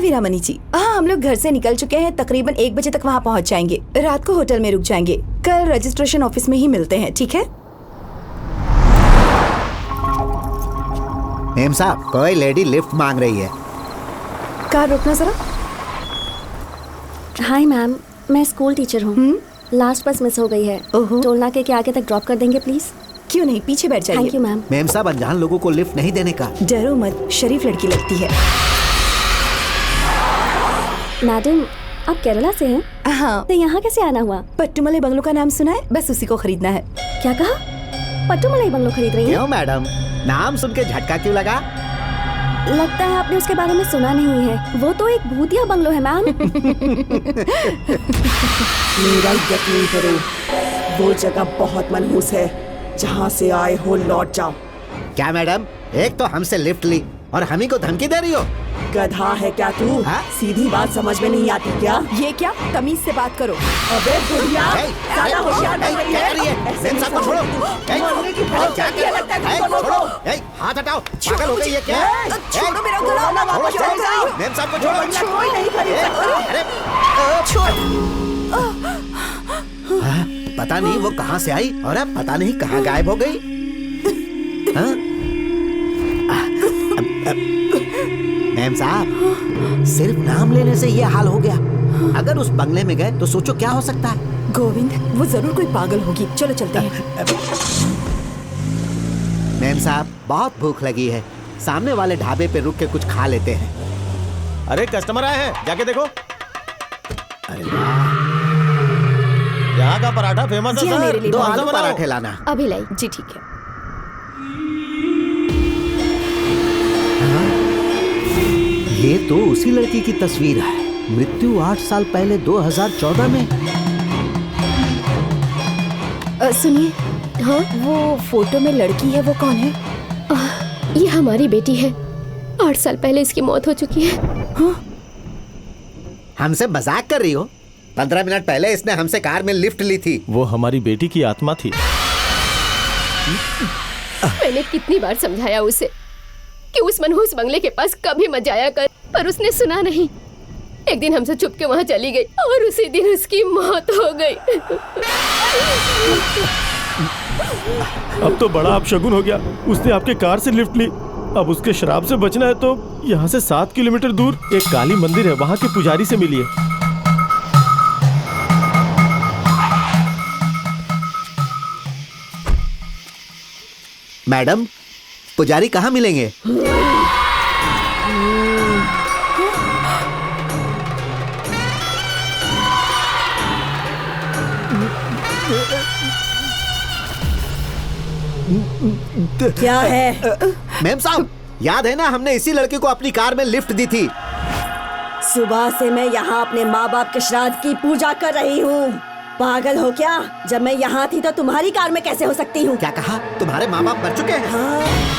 हाँ वीरामणि जी, हाँ हम लोग घर से निकल चुके हैं। तकरीबन 1 बजे तक वहाँ पहुँच जाएंगे। रात को होटल में रुक जाएंगे। कल रजिस्ट्रेशन ऑफिस में ही मिलते हैं, ठीक है? मेम साहब, कोई लेडी लिफ्ट मांग रही है। कार रोकना जरा। हाय मैम, मैं स्कूल टीचर हूँ। लास्ट बस मिस हो गई है। टोल नाके के आगे तक ड्रॉप कर देंगे प्लीज? क्यों नहीं, पीछे बैठ जाइए। Thank you ma'am. मेम साहब, अनजान लोगों को लिफ्ट नहीं देने का। डरो मत, शरीफ लड़की लगती है। मैडम, आप केरला से हैं? हाँ। तो यहाँ कैसे आना हुआ? पट्टुमलई बंगलो का नाम सुना है? बस उसी को खरीदना है। क्या कहा? पट्टुमलई बंगलो खरीद रही हैं? क्यों मैडम, नाम सुन के झटका क्यों लगा? लगता है आपने उसके बारे में सुना नहीं है। वो तो एक भूतिया बंगलो है मैम। मेरा यकीन करो, वो जगह बहुत मनहूस है। जहाँ से आए हो लौट जाओ। क्या मैडम, एक तो हमसे लिफ्ट ली और हम ही को धमकी दे रही हो? गधा है क्या तू? हाँ? सीधी बात समझ में नहीं आती क्या? ये क्या? तमीज से बात करो। अबे बुढ़िया, ज्यादा होशियार बन रही है। मेम साहब को छोड़ो। मरने की बहुत क्या शक्ति लगता है तुमको लोगों को। हाथ हटाओ, पागल हो गई है क्या? छोड़ो मेरा गला, ना वापस छोड़ो, जाओ। मेम साहब को छोड़ो। कोई नहीं खरीद सकता। अरे पता नहीं वो कहाँ से आई और अब पता नहीं कहाँ गायब हो गई। हाँ? मैम साहब, सिर्फ नाम लेने से ये हाल हो गया। अगर उस बंगले में गए तो सोचो क्या हो सकता है। गोविंद, वो जरूर कोई पागल होगी। चलो चलते हैं। मैम साहब, बहुत भूख लगी है। सामने वाले ढाबे पे रुक के कुछ खा लेते हैं। अरे कस्टमर आए हैं, जाके देखो। अरे वाह, यहाँ का पराठा फेमस है जी हाँ, सर। मेरे लिए 2 कौन सा आलू बनाऊं? पराठे लाना। अभी लाई। जी ठीक है। ये तो उसी लड़की की तस्वीर है। मृत्यु 8 साल पहले 2014 में। सुनिए, हाँ वो फोटो में लड़की है, वो कौन है? ये हमारी बेटी है। 8 साल पहले इसकी मौत हो चुकी है। हमसे मजाक कर रही हो? 15 मिनट पहले इसने हमसे कार में लिफ्ट ली थी। वो हमारी बेटी की आत्मा थी। मैंने कितनी बार समझाया उसे कि उस मनहूस बंगले के पास कभी मत जाया कर, पर उसने सुना नहीं। एक दिन हमसे छुप के वहाँ चली गई और उसी दिन उसकी मौत हो गई। अब तो बड़ा अपशगुन हो गया। उसने आपके कार से लिफ्ट ली। अब उसके शराब से बचना है तो यहाँ से 7 किलोमीटर दूर एक काली मंदिर है, वहाँ के पुजारी से मिलिए। मैडम, पुजारी कहाँ मिलेंगे? क्या है? मैम साहब, याद है ना, हमने इसी लड़के को अपनी कार में लिफ्ट दी थी। सुबह से मैं यहाँ अपने माँ बाप के श्राद्ध की पूजा कर रही हूँ। पागल हो क्या? जब मैं यहाँ थी तो तुम्हारी कार में कैसे हो सकती हूँ? क्या कहा? तुम्हारे माँ बाप मर चुके हैं? हाँ।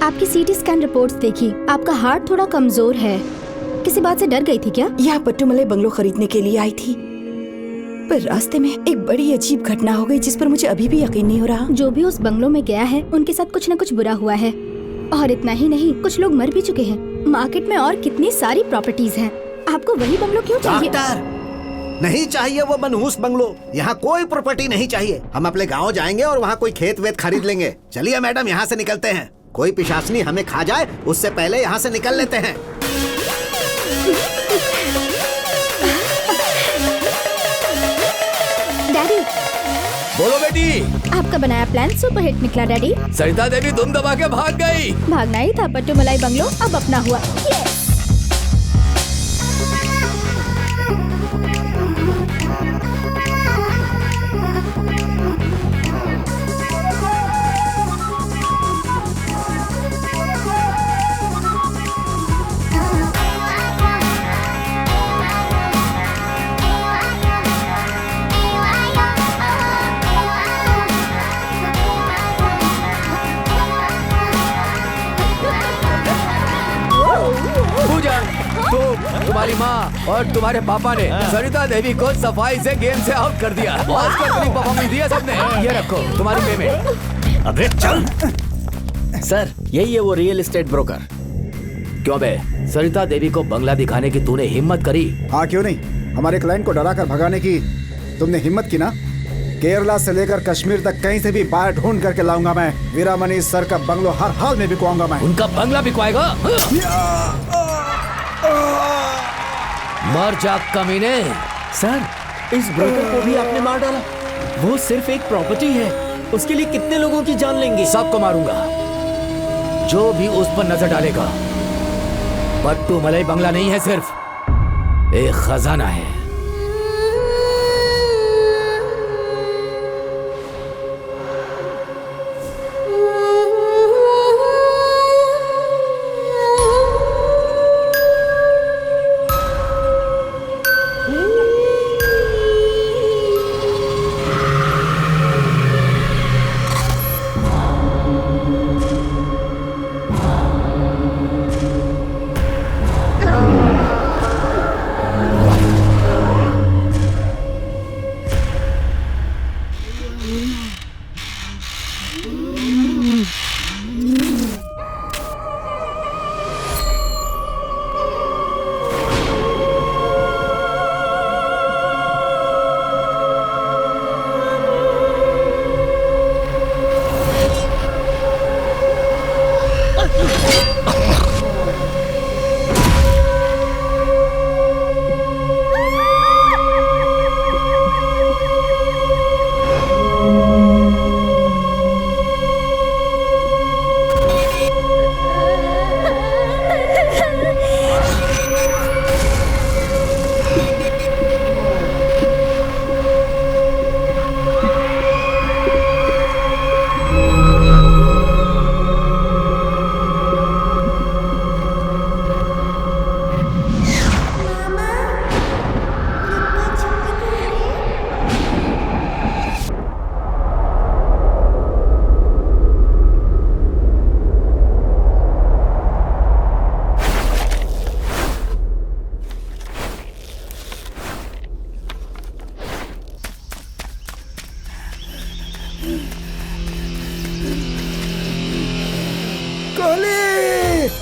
आपकी सीटी स्कैन रिपोर्ट्स देखी। आपका हार्ट थोड़ा कमजोर है। किसी बात से डर गई थी क्या? यहाँ पट्टुमलई बंगलो खरीदने के लिए आई थी, पर रास्ते में एक बड़ी अजीब घटना हो गई जिस पर मुझे अभी भी यकीन नहीं हो रहा। जो भी उस बंगलो में गया है उनके साथ कुछ न कुछ बुरा हुआ है। और इतना ही नहीं, कुछ लोग मर भी चुके हैं। मार्केट में और कितनी सारी प्रॉपर्टीज हैं। आपको वही बंगलो क्यों चाहिए? डॉक्टर, नहीं चाहिए वो मनहूस बंगलो। यहाँ कोई प्रॉपर्टी नहीं चाहिए। हम अपने गाँव जाएंगे और वहाँ कोई खेत वेत खरीद लेंगे। चलिए मैडम, यहाँ से निकलते हैं। कोई पिशाचनी हमें खा जाए उससे पहले यहाँ से निकल लेते हैं। डैडी, बोलो बेटी। आपका बनाया प्लान सुपरहिट निकला डैडी। सरिता देवी धुन दबा के भाग गई। भागना ही था। पट्टुमलई बंगलो अब अपना हुआ। Yes! तुम्हारी माँ और तुम्हारे पापा ने सरिता देवी को सफाई से गेम से आउट कर दिया। बहुत बड़ी परफॉर्मेंस दी है सबने। ये रखो तुम्हारी पेमेंट। अबे चल। सर यही है वो रियल एस्टेट ब्रोकर। क्यों बे, सरिता देवी को बंगला दिखाने की तूने हिम्मत करी? हाँ क्यों नहीं, हमारे क्लाइंट को डरा कर भगाने की तुमने हिम्मत की ना। केरला से लेकर कश्मीर तक कहीं से भी बाहर ढूंढ करके लाऊंगा मैं। वीरामणि सर का बंगलो हर हाल में बिकवाऊंगा मैं। उनका बंगला बिकवाएगा? मर जा कमीने। सर, इस ब्रोकर को भी आपने मार डाला। वो सिर्फ एक प्रॉपर्टी है, उसके लिए कितने लोगों की जान लेंगे? सबको मारूंगा जो भी उस पर नजर डालेगा। बट्टू मलाई बंगला नहीं है, सिर्फ एक खजाना है।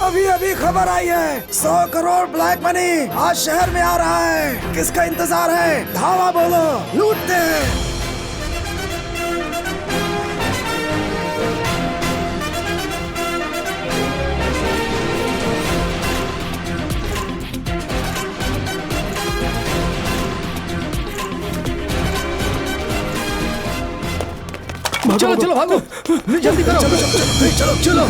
अभी अभी खबर आई है, 100 करोड़ ब्लैक मनी आज शहर में आ रहा है। किसका इंतजार है? धावा बोलो, लूटते हैं। चलो चलो भागो, जल्दी करो। चलो चलो।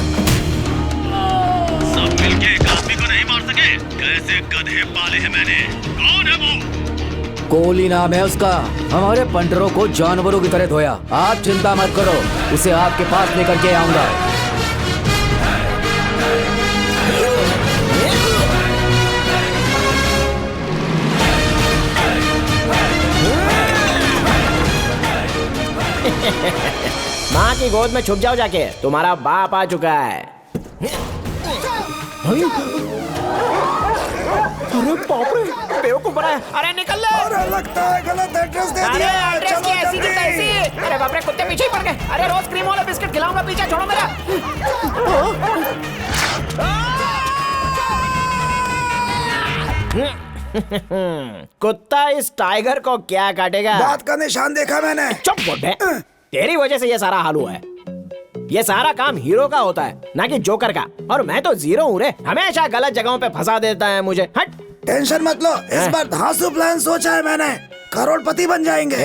सब मिलके एक आदमी को नहीं मार सके? कैसे गधे पाले हैं मैंने। कौन है वो? कोहली नाम है उसका। हमारे पंटरों को जानवरों की तरह धोया। आप चिंता मत करो, उसे आपके पास लेकर के आऊंगा। माँ की गोद में छुप जाओ जाके, तुम्हारा बाप आ चुका है। अरे बाप रे, बेवकूफ बना है। अरे निकल ले। अरे लगता है गलत एड्रेस दे दिया। एड्रेस की ऐसी की तैसी। अरे बाप रे, कुत्ते पीछे ही पड़ गए। अरे रोज क्रीम वाला बिस्किट खिलाऊंगा, पीछे छोड़ो मेरा। कुत्ता इस टाइगर को क्या काटेगा? बात का निशान देखा मैंने। चुप बुड्ढे, तेरी वजह से ये सारा हाल हुआ है। ये सारा काम हीरो का होता है, ना कि जोकर का। और मैं तो जीरो हूँ रे, हमेशा गलत जगहों पे फंसा देता है मुझे। हट। टेंशन मत लो, इस बार धांसू प्लान सोचा है मैंने। करोड़पति बन जाएंगे।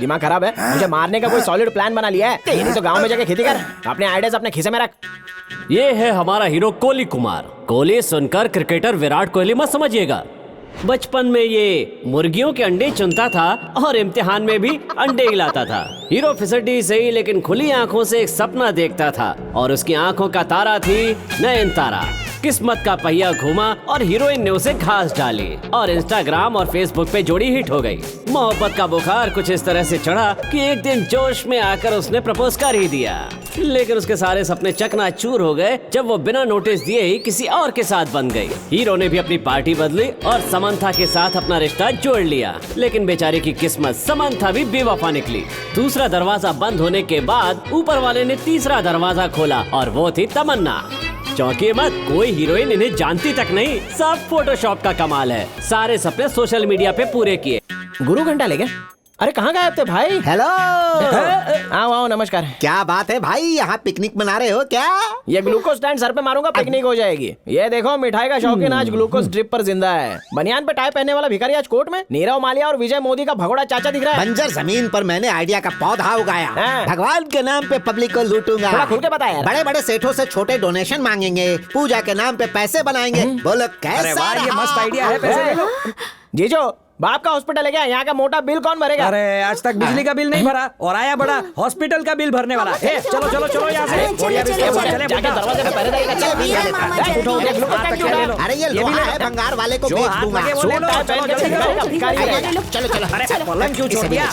दिमाग खराब है? मुझे मारने का कोई सॉलिड प्लान बना लिया है? तेरी तो गांव में जाके खेती कर, अपने आइडियाज अपने खीसे में रख। ये है हमारा हीरो कोहली कुमार। कोहली सुनकर क्रिकेटर विराट कोहली मत समझिएगा। बचपन में ये मुर्गियों के अंडे चुनता था और इम्तिहान में भी अंडे हिलाता था। हीरो फिसड्डी सही, लेकिन खुली आंखों से एक सपना देखता था और उसकी आंखों का तारा थी नयनतारा। किस्मत का पहिया घूमा और हीरोइन ने उसे घास डाली और इंस्टाग्राम और फेसबुक पे जोड़ी हिट हो गई। मोहब्बत का बुखार कुछ इस तरह से चढ़ा कि एक दिन जोश में आकर उसने प्रपोज कर ही दिया। लेकिन उसके सारे सपने चकनाचूर हो गए जब वो बिना नोटिस दिए ही किसी और के साथ बन गई। हीरो ने भी अपनी पार्टी बदली और समंथा के साथ अपना रिश्ता जोड़ लिया, लेकिन बेचारे की किस्मत समंथा भी बेवफा निकली। दूसरा दरवाजा बंद होने के बाद ऊपर वाले ने तीसरा दरवाजा खोला और वो थी तमन्ना। चौंकिए मत, कोई हीरोइन इन्हें जानती तक नहीं, सब फोटोशॉप का कमाल है। सारे सपने सोशल मीडिया पे पूरे किए। गुरु घंटा ले गए? अरे कहाँ गए थे भाई? हेलो। आओ आओ, नमस्कार। क्या बात है भाई, यहाँ पिकनिक मना रहे हो क्या? ये ग्लूकोज स्टैंड सर पे मारूंगा पिकनिक हो जाएगी। ये देखो मिठाई का शौकीन आज ग्लूकोज ड्रिप पर जिंदा है। बनियान पे टाई पहनने वाला भिखारी आज कोर्ट में। नीरव मालिया और विजय मोदी का भगोड़ा चाचा दिख रहा है। बंजर जमीन पर मैंने आइडिया का पौधा उगाया। भगवान के नाम पे पब्लिक को लूटूंगा। थोड़ा खुल के बता यार। बड़े बड़े सेठों से छोटे डोनेशन मांगेंगे, पूजा के नाम पे पैसे बनाएंगे। बोलो कैसा ये मस्त आइडिया है, पैसे ले लो। जीजो, बाप का हॉस्पिटल है क्या? यहाँ का मोटा बिल कौन भरेगा? अरे आज तक बिजली का बिल नहीं भरा और आया बड़ा हॉस्पिटल का बिल भरने वाला। चलो चलो चलो यहाँ से। अरे ये लोहा है, भंगार वाले को बेच दूंगा। चलो चलो। अरे पलंग क्यों छोड़ दिया?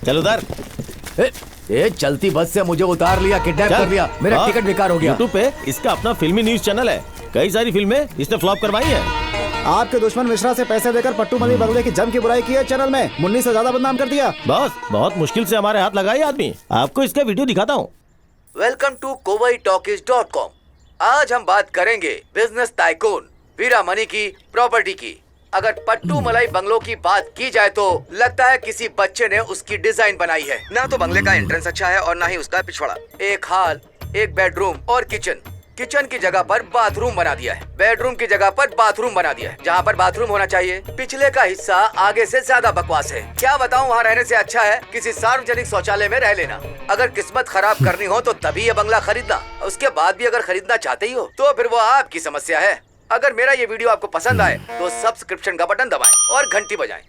चल उधर। ए चलती बस से मुझे उतार लिया, किडनैप कर लिया, मेरा टिकट बेकार हो गया। यूट्यूब पे इसका अपना फिल्मी न्यूज चैनल है, कई सारी फिल्में इसने फ्लॉप करवाई है। आपके दुश्मन मिश्रा से पैसे देकर पट्टू मली बंगले की जम की बुराई की है चैनल में, मुन्नी से ज्यादा बदनाम कर दिया। बस बहुत मुश्किल से हमारे हाथ लगाई आदमी। आपको इसका वीडियो दिखाता हूँ। Welcome to kowaitalkies.com। आज हम बात करेंगे बिजनेस टाइकून वीरामणि की प्रॉपर्टी की। अगर पट्टू मलाई बंगलों की बात की जाए तो लगता है किसी बच्चे ने उसकी डिजाइन बनाई है। ना तो बंगले का एंट्रेंस अच्छा है और ना ही उसका पिछवाड़ा। एक हॉल, एक बेडरूम और किचन। किचन की जगह पर बाथरूम बना दिया है, बेडरूम की जगह पर बाथरूम बना दिया है। जहाँ पर बाथरूम होना चाहिए पिछले का हिस्सा आगे से ज्यादा बकवास है। क्या बताऊँ, वहाँ रहने से अच्छा है किसी सार्वजनिक शौचालय में रह लेना। अगर किस्मत खराब करनी हो तो तभी ये बंगला खरीदना, उसके बाद भी अगर खरीदना चाहते ही हो तो फिर वो आपकी समस्या है। अगर मेरा ये वीडियो आपको पसंद आए तो सब्सक्रिप्शन का बटन दबाएं और घंटी बजाएं।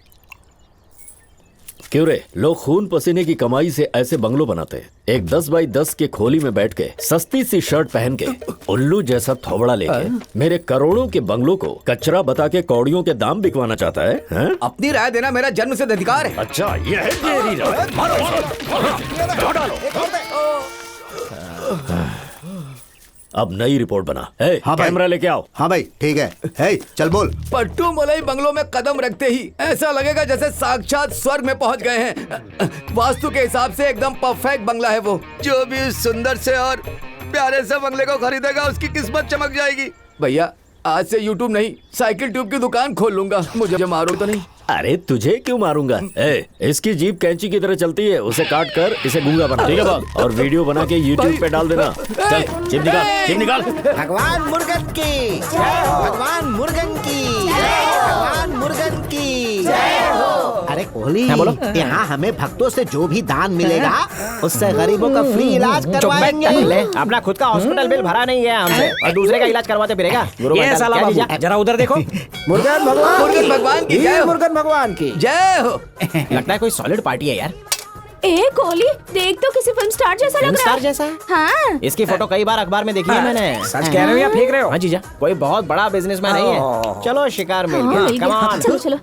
क्यों रे, लोग खून पसीने की कमाई से ऐसे बंगलो बनाते हैं। एक 10 बाई 10 के खोली में बैठ के सस्ती सी शर्ट पहन के उल्लू जैसा थोबड़ा लेके मेरे करोड़ों के बंगलों को कचरा बता के कौड़ियों के दाम बिकवाना चाहता है, हैं? अपनी राय देना मेरा जन्मसिद्ध अधिकार है। अच्छा ये है तेरी राय। अब नई रिपोर्ट बना। हाँ कैमरा लेके आओ। हाँ भाई ठीक है। हे चल बोल। पट्टू मलाई बंगलों में कदम रखते ही ऐसा लगेगा जैसे साक्षात स्वर्ग में पहुंच गए हैं। वास्तु के हिसाब से एकदम परफेक्ट बंगला है वो। जो भी सुंदर से और प्यारे से बंगले को खरीदेगा उसकी किस्मत चमक जाएगी। भैया आज से यूट्यूब नहीं साइकिल ट्यूब की दुकान खोल लूंगा, मुझे मारो तो नहीं। अरे तुझे क्यों मारूंगा? इसकी जीप कैंची की तरह चलती है, उसे काट कर इसे गूंगा बना, ठीक है बाप? और वीडियो बना के YouTube पे डाल देना। चल चिप निकाल, चिप निकाल। भगवान मुर्गन की जय हो, भगवान मुर्गन की जय हो, भगवान मुर्गन की जय हो। अरे कोहली, यहाँ हमें भक्तों से जो भी दान मिलेगा उससे गरीबों का फ्री इलाज करवाएंगे। अपना खुद का हॉस्पिटल बिल भरा नहीं है हमसे और दूसरे का इलाज करवाते फिरेगा। ये साला बाबू जरा उधर देखो। मुर्गन भगवान की जय हो, मुर्गन भगवान की जय हो। लगता है कोई सॉलिड पार्टी है यार। ए कोहली, देख तो किसी फिल्म स्टार जैसा लग रहा है। स्टार जैसा है? हाँ। इसकी फोटो कई बार अखबार में देखी है मैंने। सच कह रहे हो या फेंक रहे हो? हाँ जीजा, कोई बहुत बड़ा बिजनेसमैन नहीं है। चलो शिकार मिल गया। Come on. चलो चलो।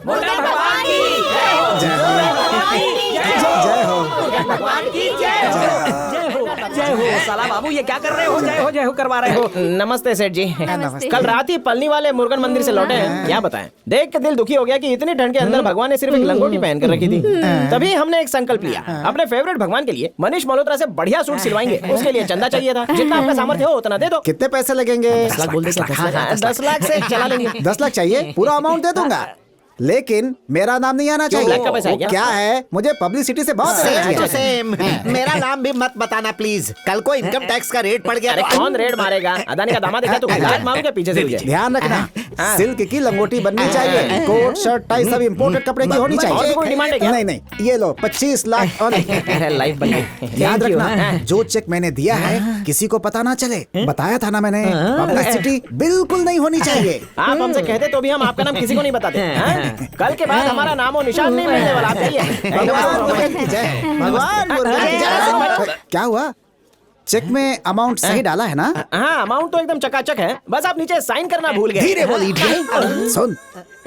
जय हो साला बाबू, ये क्या कर रहे हो? जय हो करवा रहे हो। नमस्ते सेठ जी। कल रात ही पलनी वाले मुर्गन मंदिर से लौटे हैं। क्या बताएं, देख के दिल दुखी हो गया कि इतनी ठंड के अंदर भगवान ने सिर्फ एक लंगोटी पहन कर रखी थी। तभी हमने एक संकल्प लिया, अपने फेवरेट भगवान के लिए मनीष मल्होत्रा से बढ़िया सूट सिलवाएंगे। उसके लिए चंदा चाहिए था, जितना आपका सामर्थ्य हो उतना दे दो। कितने पैसे लगेंगे? 10 लाख बोल दे। 10 लाख से चला लेंगे। 10 लाख चाहिए, पूरा अमाउंट दे दूंगा, लेकिन मेरा नाम नहीं आना चाहिए। ब्लैक का पैसा है क्या? क्या है, मुझे पब्लिसिटी से बहुत सेम। मेरा नाम भी मत बताना प्लीज, कल को इनकम टैक्स का रेट पड़ गया। अरे कौन रेड मारेगा? अदानी का दामाद देखा तू? लात मारूंगा पीछे से तुझे। ध्यान रखना, सिल्क की लंगोटी बननी चाहिए, कोट शर्ट टाई सब इम्पोर्टेड कपड़े की होनी चाहिए। कोई डिमांड है क्या? नहीं, ये लो 25 लाख और लाइफ बन गई। याद रखना, जो चेक मैंने दिया है किसी को पता ना चले। बताया था ना मैंने, पब्लिसिटी बिल्कुल नहीं होनी चाहिए। आप हमसे कहते तो भी हम आपका नाम किसी को नहीं बताते। कल के बाद हमारा नाम और निशान नहीं मिलने वाला। भगवान मुर्गन की जय, भगवान मुर्गन की जय। क्या हुआ, चेक में अमाउंट सही डाला है ना? हाँ, अमाउंट तो एकदम चकाचक है, बस आप नीचे साइन करना भूल गए। धीरे बोल इडियट। सुन,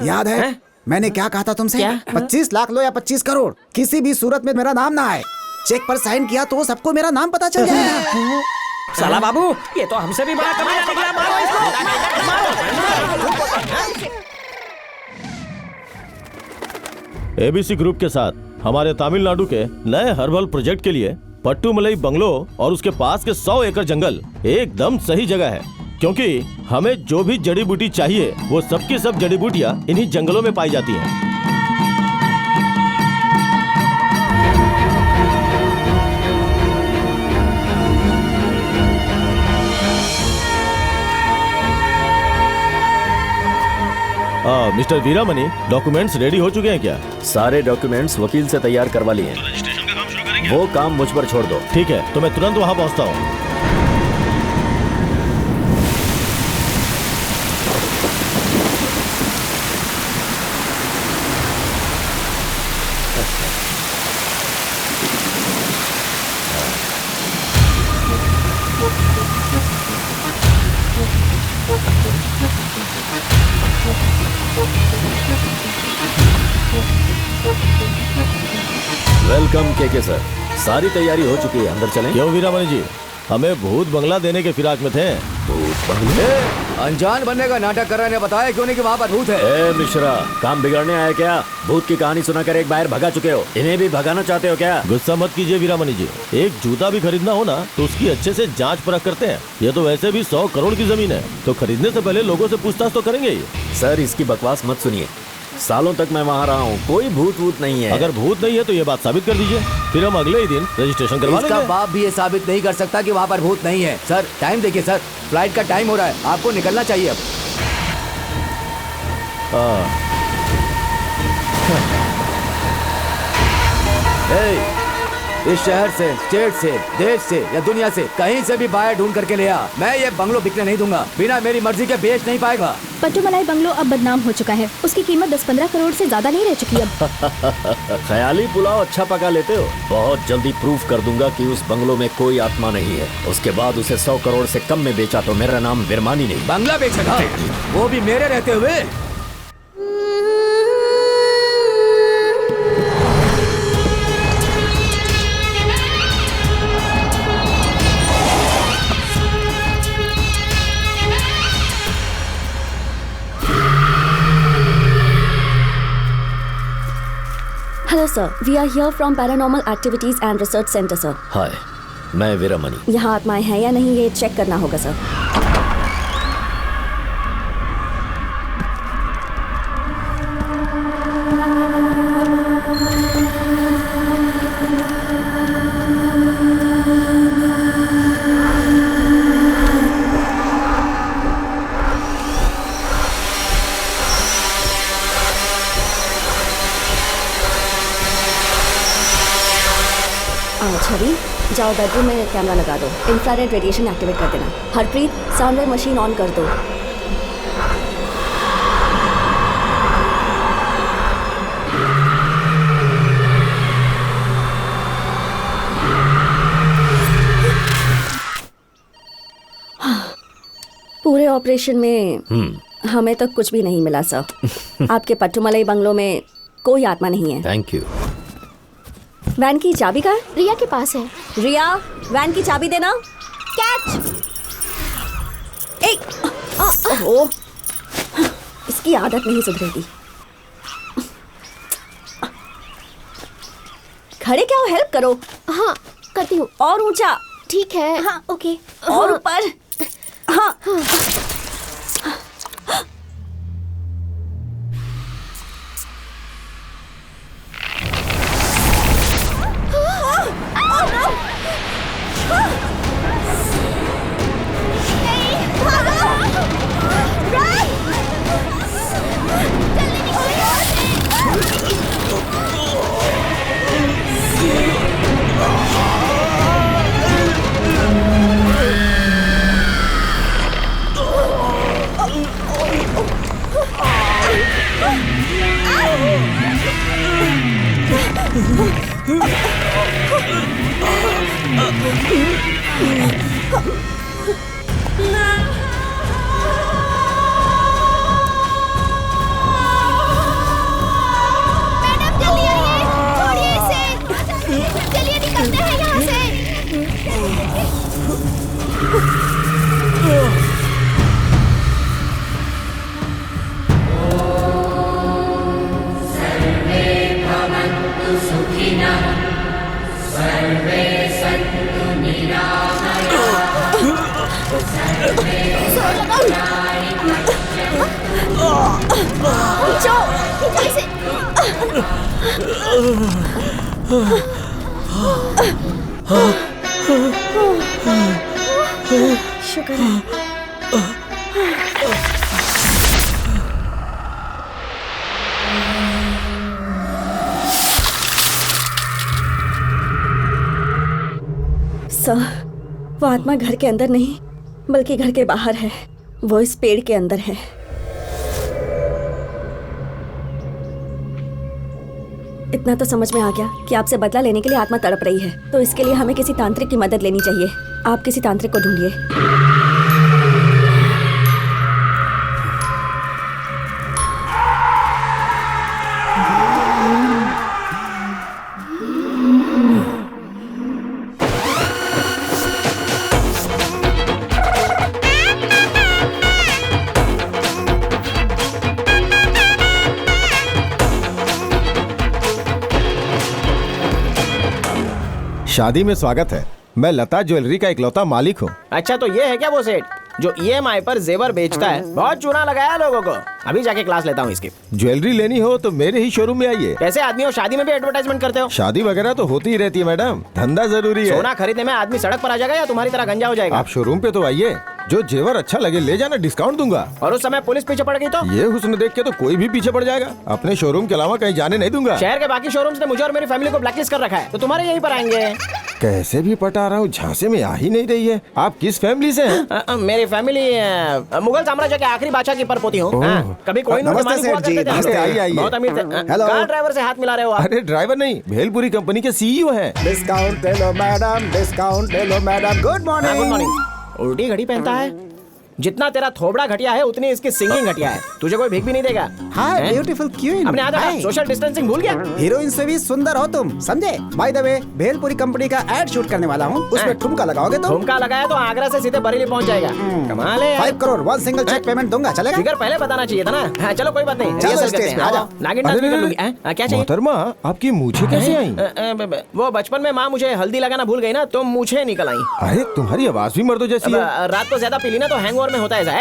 याद है मैंने क्या कहा था तुमसे? क्या? 25 लाख लो या 25 करोड़, किसी भी सूरत में मेरा नाम ना आए। चेक पर साइन किया तो सबको मेरा नाम पता चल जाएगा। साला बाबू, ये तो हमसे भी बड़ा कमीना निकला। मारो इसको, मारो। एबीसी ग्रुप के साथ हमारे तमिलनाडु के नए हर्बल प्रोजेक्ट के लिए पट्टूमलई बंगलो और उसके पास के 100 एकड़ जंगल एकदम सही जगह है, क्योंकि हमें जो भी जड़ी बूटी चाहिए वो सबकी सब जड़ी बूटियां इन्हीं जंगलों में पाई जाती हैं। मिस्टर वीरामणि, डॉक्यूमेंट्स रेडी हो चुके हैं क्या? सारे डॉक्यूमेंट्स वकील से तैयार करवा लिए हैं। रजिस्ट्रेशन का काम शुरू करेंगे। वो काम मुझ पर छोड़ दो। ठीक है, तो मैं तुरंत वहां पहुंचता हूँ। वेलकम के सर, सारी तैयारी हो चुकी है, अंदर चलें। क्यों वीरामणि जी, हमें भूत बंगला देने के फिराक में थे। भूत बंगले? अनजान बनने का नाटक कर रहे ने बताया क्यों नहीं कि वहाँ पर भूत है। ए मिश्रा, काम बिगाड़ने आया क्या? भूत की कहानी सुनाकर एक बार भगा चुके हो, इन्हें भी भगाना चाहते हो क्या? गुस्सा मत कीजिए वीरामणि जी, एक जूता भी खरीदना हो ना तो उसकी अच्छे से जांच परख करते हैं। ये तो वैसे भी 100 करोड़ की जमीन है, तो खरीदने से पहले लोगों से पूछताछ तो करेंगे ही। सर, इसकी बकवास मत सुनिए, सालों तक मैं वहाँ रहा हूँ, कोई भूत वूत नहीं है। अगर भूत नहीं है तो ये बात साबित कर दीजिए, फिर हम अगले ही दिन रजिस्ट्रेशन करवा इसका लेंगे। बाप भी ये साबित नहीं कर सकता कि वहाँ पर भूत नहीं है। सर, टाइम देखिए सर, फ्लाइट का टाइम हो रहा है, आपको निकलना चाहिए अब। इस शहर से, स्टेट से, देश से या दुनिया से कहीं से भी बाहर ढूंढ करके ले आ। मैं ये बंगलो बिकने नहीं दूंगा, बिना मेरी मर्जी के बेच नहीं पाएगा। पट्टूमलाई बंगलो अब बदनाम हो चुका है, उसकी कीमत 10-15 करोड़ से ज्यादा नहीं रह चुकी अब। ख्याली पुलाव अच्छा पका लेते हो। बहुत जल्दी प्रूफ कर दूंगा कि उस बंगलो में कोई आत्मा नहीं है। उसके बाद उसे 100 करोड़ से कम में बेचा तो मेरा नाम विरमानी नहीं। बंगला बेचेगा, वो भी मेरे रहते हुए। Hello sir, we are here from paranormal activities and research centre sir. Hi, मैं वीरामणि। यहाँ आत्माएं हैं या नहीं ये चेक करना होगा सर। छवि, जाओ बेडरूम में कैमरा लगा दो, इंफ्रारेड रेडिएशन एक्टिवेट कर देना। Harpreet, sound wave machine on कर दो। पूरे ऑपरेशन में हमें तो कुछ भी नहीं मिला सर। आपके पट्टूमलाई बंगलो में कोई आत्मा नहीं है। Thank you. वैन की चाबी कहाँ है? रिया के पास है। रिया, वैन की चाबी देना। कैच। ओह, इसकी आदत नहीं सुधरेगी। खड़े क्या हो, हेल्प करो। हाँ, करती हूँ। और ऊंचा। ठीक है। हाँ, ओके। और ऊपर। हाँ, शुक्र है। सर, वो आत्मा घर के अंदर नहीं बल्कि घर के बाहर है। वो इस पेड़ के अंदर है। इतना तो समझ में आ गया कि आपसे बदला लेने के लिए आत्मा तड़प रही है, तो इसके लिए हमें किसी तांत्रिक की मदद लेनी चाहिए। आप किसी तांत्रिक को ढूंढिए। शादी में स्वागत है। मैं लता ज्वेलरी का इकलौता मालिक हूँ। अच्छा, तो ये है क्या वो सेठ जो EMI पर जेवर बेचता है? बहुत चूना लगाया लोगों को। अभी जाके क्लास लेता हूँ इसकी। ज्वेलरी लेनी हो तो मेरे ही शोरूम में आइए। कैसे आदमी हो, शादी में भी एडवर्टाइजमेंट करते हो? शादी वगैरह तो होती ही रहती है मैडम, धंधा जरूरी है। सोना खरीदने में आदमी सड़क पर आ जाएगा या तुम्हारी तरह गंजा हो जाएगा? आप शोरूम पे तो आइए, जो जेवर अच्छा लगे ले जाना, डिस्काउंट दूंगा। और उस समय पुलिस पीछे पड़ गई तो? ये हुस्न देख के तो कोई भी पीछे पड़ जाएगा। अपने शोरूम के अलावा कहीं जाने नहीं दूंगा। शहर के बाकी शोरूम्स ने मुझे और मेरी फैमिली को ब्लैकलिस्ट कर रखा है, तो तुम्हारे यहीं पर आएंगे। कैसे भी पटा रहा हूँ, झांसे में आ ही नहीं रही है। आप किस फैमिली से हैं? मेरी फैमिली मुगल साम्राज्य के आखिरी बादशाह की परपोती हूँ। कभी कोई बहुत अमीर थे। कार ड्राइवर से हाथ मिला रहे हो आप? अरे ड्राइवर नहीं, भेलपुरी कंपनी के CEO हैं। डिस्काउंट ले लो मैडम, डिस्काउंट ले लो madam. Good morning. Good morning. उल्टी घड़ी पहनता है। जितना तेरा थोबड़ा घटिया है उतनी इसकी सिंगिंग घटिया है। तुझे कोई भीख भी नहीं देगा। हाय ब्यूटीफुल क्वीन। अपने आदत सोशल डिस्टेंसिंग भूल गया? हीरोइन से भी सुंदर हो तुम, समझे? By the way, bhelpuri company का एड शूट करने वाला हूँ, उसमें ठुमका लगाओगे तो? ठुमका लगाया तो आगरा से सीधे बरेली पहुंच जाएगा। कमाल है। 5 करोड़ 1 सिंगल चेक पेमेंट दूंगा, चलेगा? फिगर पहले बताना चाहिए था ना। हाँ, चलो कोई बात नहीं। चलो स्टेज पे आ जाओ। नागिन डांस भी कर लूंगी। क्या चाहिए? मोहतरमा, आपकी मूछें कैसे आई? वो बचपन में माँ मुझे हल्दी लगाना भूल गई ना, तो मूछें निकल आई। अरे तुम्हारी आवाज भी मर्दों जैसी है। रात को ज्यादा पी ली ना तो हैंगओवर में होता है ऐसा।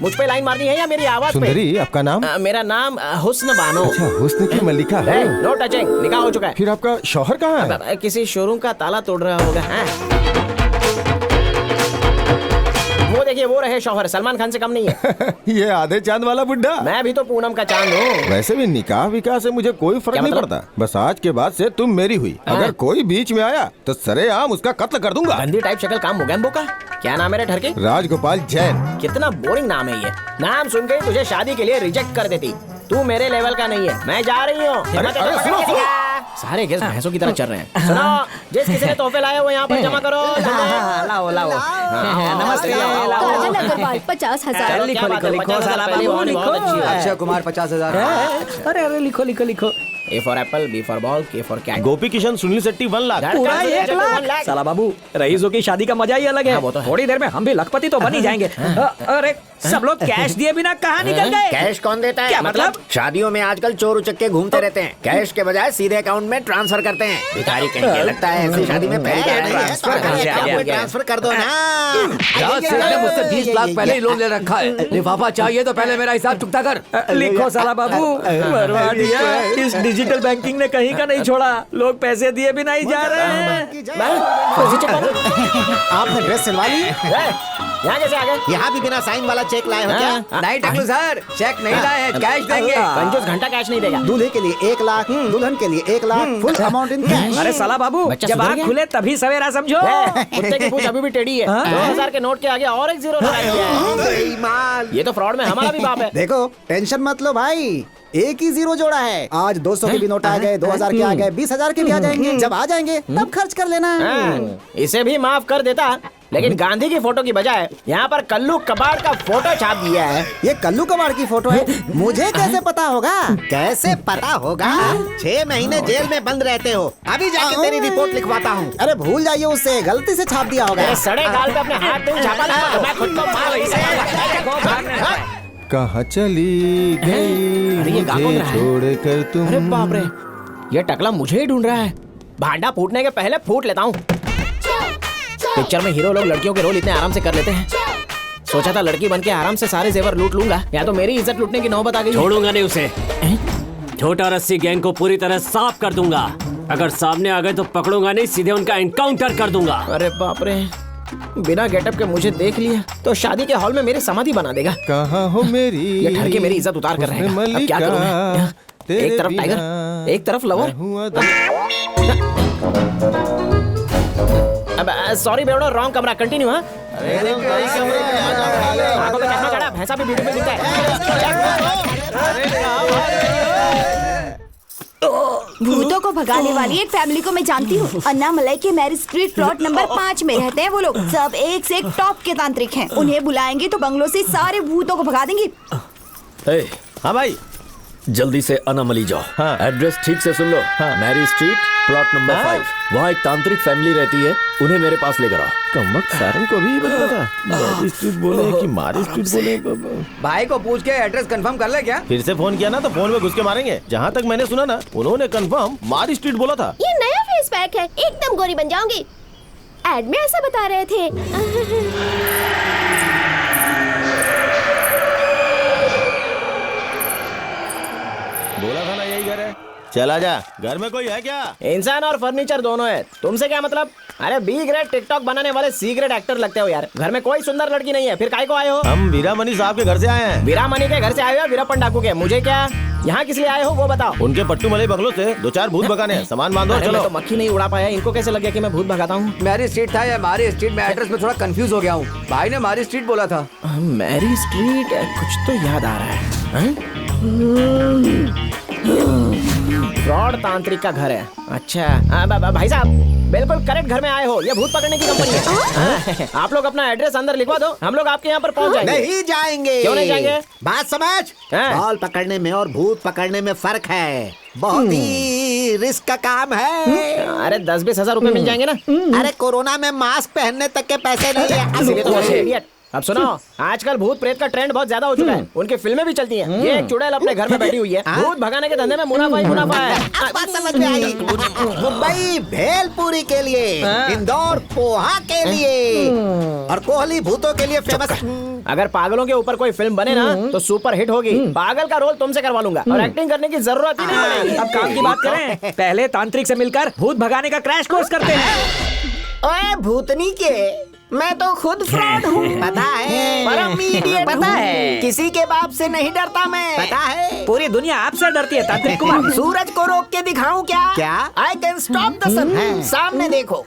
मुझ पे लाइन मारनी है या मेरी आवाज पे? सुंदरी, आपका नाम? मेरा नाम हुस्न बानो। अच्छा, हुस्न की मल्लिका है। नो टचिंग, निकाह हो चुका है। फिर आपका शौहर कहाँ है? किसी शोरूम का ताला तोड़ रहा होगा। वो देखिए, वो रहे शौहर, सलमान खान से कम नहीं है। ये आधे चांद वाला बुड्ढा। मैं भी तो पूनम का चांद हूँ। वैसे भी निकाह विकाह से मुझे कोई फर्क नहीं पड़ता। बस आज के बाद से तुम मेरी हुई। अगर कोई बीच में आया तो सरेआम उसका कत्ल कर दूंगा। गंदी टाइप शक्ल काम मोगैम्बो का। क्या नाम है रे ठरके? राजगोपाल जैन। कितना बोरिंग नाम है ये। नाम सुन के तुझे शादी के लिए रिजेक्ट कर देती। तू मेरे लेवल का नहीं है। मैं जा रही हूँ। सारे गेस्ट भैंसों की तरह चल रहे हैं। सुनो, जिस किसी ने तोहफे लाए वो यहाँ पर जमा करो। लाओ लाओ। नमस्ते। 50,000। लिखो। अक्षय कुमार 50,000। अरे लिखो लिखो लिखो। A for apple, B for ball, K for cat। गोपी किशन सुनील शेट्टी 1 लाख। पूरा 1 लाख। साला बाबू, रईसों की शादी का मजा ही अलग है। थोड़ी देर में हम भी लखपति तो बन ही जाएंगे। अरे सब लोग कैश दिए बिना कहाँ निकल गए? कैश कौन देता है? क्या मतलब? शादियों में आजकल चोर उचक्के घूमते रहते हैं। कैश के बजाय सीधे अकाउंट में ट्रांसफर करते हैं। भिखारी कहीं के लगता है ऐसी शादी में ट्रांसफर कर दो ना। मुझसे 20 लाख पहले ही लोन ले रखा है। लिफाफा चाहिए तो पहले मेरा हिसाब चुकता कर। लिखो साला बाबू, मरवा दिया। इस डिजिटल बैंकिंग ने कहीं का नहीं छोड़ा। लोग पैसे दिए भी नहीं जा रहे हैं। आपने ड्रेस सिलवा ली? यहाँ कैसे आ गए? यहाँ भी बिना साइन वाला चेक लाए हो क्या? नहीं टकलू सर, चेक नहीं लाए हैं, कैश देंगे। पंचोस घंटा कैश नहीं देगा। दूल्हे के लिए 1 लाख, दुल्हन के लिए 1 lakh, full amount in cash. अरे साला बाबू, जब आँख खुले तभी सवेरा समझो। कुत्ते की पूंछ अभी भी टेढ़ी है। 2000 के नोट के आगे और एक 0 लगा दिया है। ये तो फ्रॉड में हमारा भी बाप है। देखो, टेंशन मत लो भाई, एक ही 0 जोड़ा है। आज 200 के भी नोट आ गए, 2000 के आ गए, 20,000 के भी आ जाएंगे। जब आ जाएंगे तब खर्च कर लेना। इसे भी माफ कर देता, लेकिन गांधी की फोटो की बजाय यहाँ पर कल्लू कबाड़ का फोटो छाप दिया है। ये कल्लू कबाड़ की फोटो है, मुझे कैसे पता होगा? कैसे पता होगा? 6 महीने जेल में बंद रहते हो। अभी जाके तेरी रिपोर्ट लिखवाता हूँ। अरे भूल जाइए, उससे गलती से छाप दिया होगा। सड़े गाल पे अपने हाथ में छापा लगा, मैं खुद को मार रही। कहाँ चली गई अरे ये गा कौन रहा है? छोड़ कर तुम। अरे बाप रे, ये टकला मुझे ही ढूंढ रहा है। भांडा फूटने के पहले फूट लेता हूँ। पिक्चर में हीरो लोग लड़कियों के रोल इतने आराम से कर लेते हैं। सोचा था लड़की बन के आराम से सारे जेवर लूट लूंगा, या तो मेरी इज्जत लूटने की नौबत आ गई। छोड़ूंगा नहीं उसे। छोटा रस्सी गैंग को पूरी तरह साफ कर दूंगा। अगर सामने आ गए तो पकड़ूंगा नहीं, सीधे उनका एनकाउंटर कर दूंगा। अरे बाप रे, बिना गेटअप के मुझे देख लिया तो शादी के हॉल में मेरी समाधि बना देगा। कहाँ हो मेरी, ये ठर के मेरी इज्जत उतार कर रहेगा। अब क्या करूं मैं? एक तरफ टाइगर, एक तरफ लवर। अब सॉरी बेवड़ो, रॉन्ग कमरा। कंटिन्यू। हाँ, आंखों पे चश्मा चढ़ा, भैंसा भी ब्यूटीफुल दिखता है। भूतों को भगाने वाली एक फैमिली को मैं जानती हूँ। अन्नामलाई के मैरिज स्ट्रीट प्लॉट नंबर 5 में रहते हैं वो लोग। सब एक से एक टॉप के तांत्रिक हैं। उन्हें बुलाएंगे तो बंगलों से सारे भूतों को भगा देंगे। हाँ भाई, जल्दी से अनामली जाओ। हाँ। एड्रेस ठीक से सुन लो। हाँ। Mary street plot number 5। वहाँ एक तांत्रिक फैमिली रहती है, उन्हें मेरे पास लेकर आओ। कमक सारन को भी बता था। मैरी स्ट्रीट बोले कि मारी स्ट्रीट बोले। भाई को पूछ के एड्रेस कंफर्म कर ले क्या? फिर से फोन किया ना तो फोन में घुस के मारेंगे। जहाँ तक मैंने सुना ना, उन्होंने कंफर्म मारी स्ट्रीट बोला था। ये नया फेस पैक है, एकदम गोरी बन जाऊंगी। एड में ऐसा बता रहे थे। बोला था ना यही घर है। चला जा। घर में कोई है क्या? इंसान और फर्नीचर दोनों है। तुमसे क्या मतलब? अरे बी ग्रेड टिकटॉक बनाने वाले सी ग्रेड एक्टर लगते हो यार। घर में कोई सुंदर लड़की नहीं है, फिर काहे को आए हो? हम वीरामणि साहब के घर से आए हैं। वीरामणि के घर से आए हो? वीरप्पन डाकू के? मुझे क्या, यहाँ किस लिए आए हो वो बताओ। उनके पट्टू मलई बंगलों से 2-4 भूत भगाने हैं। सामान बांधो, चलो। तो मक्खी नहीं उड़ा पाया, इनको कैसे लग गया कि मैं भूत भगाता हूँ? मैरी स्ट्रीट था या मारी स्ट्रीट? मैं एड्रेस में थोड़ा कंफ्यूज हो गया हूँ। भाई ने मारी स्ट्रीट बोला था। मैरी स्ट्रीट, कुछ तो याद आ रहा है। फ्रॉड तांत्रिक का घर है। अच्छा भाई साहब, बिल्कुल करेक्ट घर में आए हो। ये भूत पकड़ने की कंपनी है। आप लोग अपना एड्रेस अंदर लिखवा दो, हम लोग आपके यहाँ पर पहुँच जाएंगे। नहीं जाएंगे। क्यों नहीं जाएंगे? बात समझ। बॉल पकड़ने में और भूत पकड़ने में फर्क है। बहुत ही रिस्क का काम है। अरे 10-20 हजार रुपए मिल जाएंगे ना। अरे कोरोना में मास्क पहनने तक के पैसे नहीं है। अब सुनो, आजकल भूत प्रेत का ट्रेंड बहुत ज्यादा हो चुका है। उनकी फिल्में भी चलती हैं। ये एक चुड़ैल अपने घर में बैठी हुई है। भूत भगाने के धंधे में मुनाफा ही मुनाफा है। बात समझ में आई। मुंबई भेलपुरी के लिए, इंदौर पोहा के लिए, और कोहली भूतों के लिए फेमस। अगर पागलों के ऊपर कोई फिल्म बने ना तो सुपर हिट होगी। पागल का रोल तुमसे करवा लूंगा और एक्टिंग करने की जरूरत ही नहीं पड़ेगी। अब काम की बात करें, पहले तांत्रिक से मिलकर भूत भगाने का क्रैश कोर्स करते हैं। ओए भूतनी के, मैं तो खुद फ्रॉड हूँ, पता है। परम इडियट पता है। किसी के बाप से नहीं डरता मैं, पता है। पूरी दुनिया आपसे डरती है तांत्रिक कुमार। सूरज को रोक के दिखाऊं क्या? क्या? आई कैन स्टॉप द सन। सामने देखो।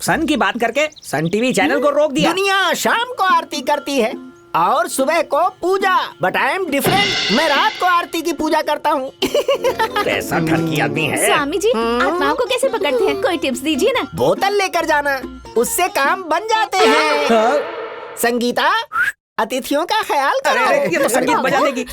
सन की बात करके सन टीवी चैनल को रोक दिया। दुनिया शाम को आरती करती है और सुबह को पूजा, बट आई एम डिफरेंट। मैं रात को आरती की पूजा करता हूँ। कैसा ठरकी आदमी है। स्वामी जी, आत्माओं को कैसे पकड़ते हैं? कोई टिप्स दीजिए ना। बोतल लेकर जाना, उससे काम बन जाते हैं। संगीता, अतिथियों का ख्याल करो। ये तो संगीत बजा देगी।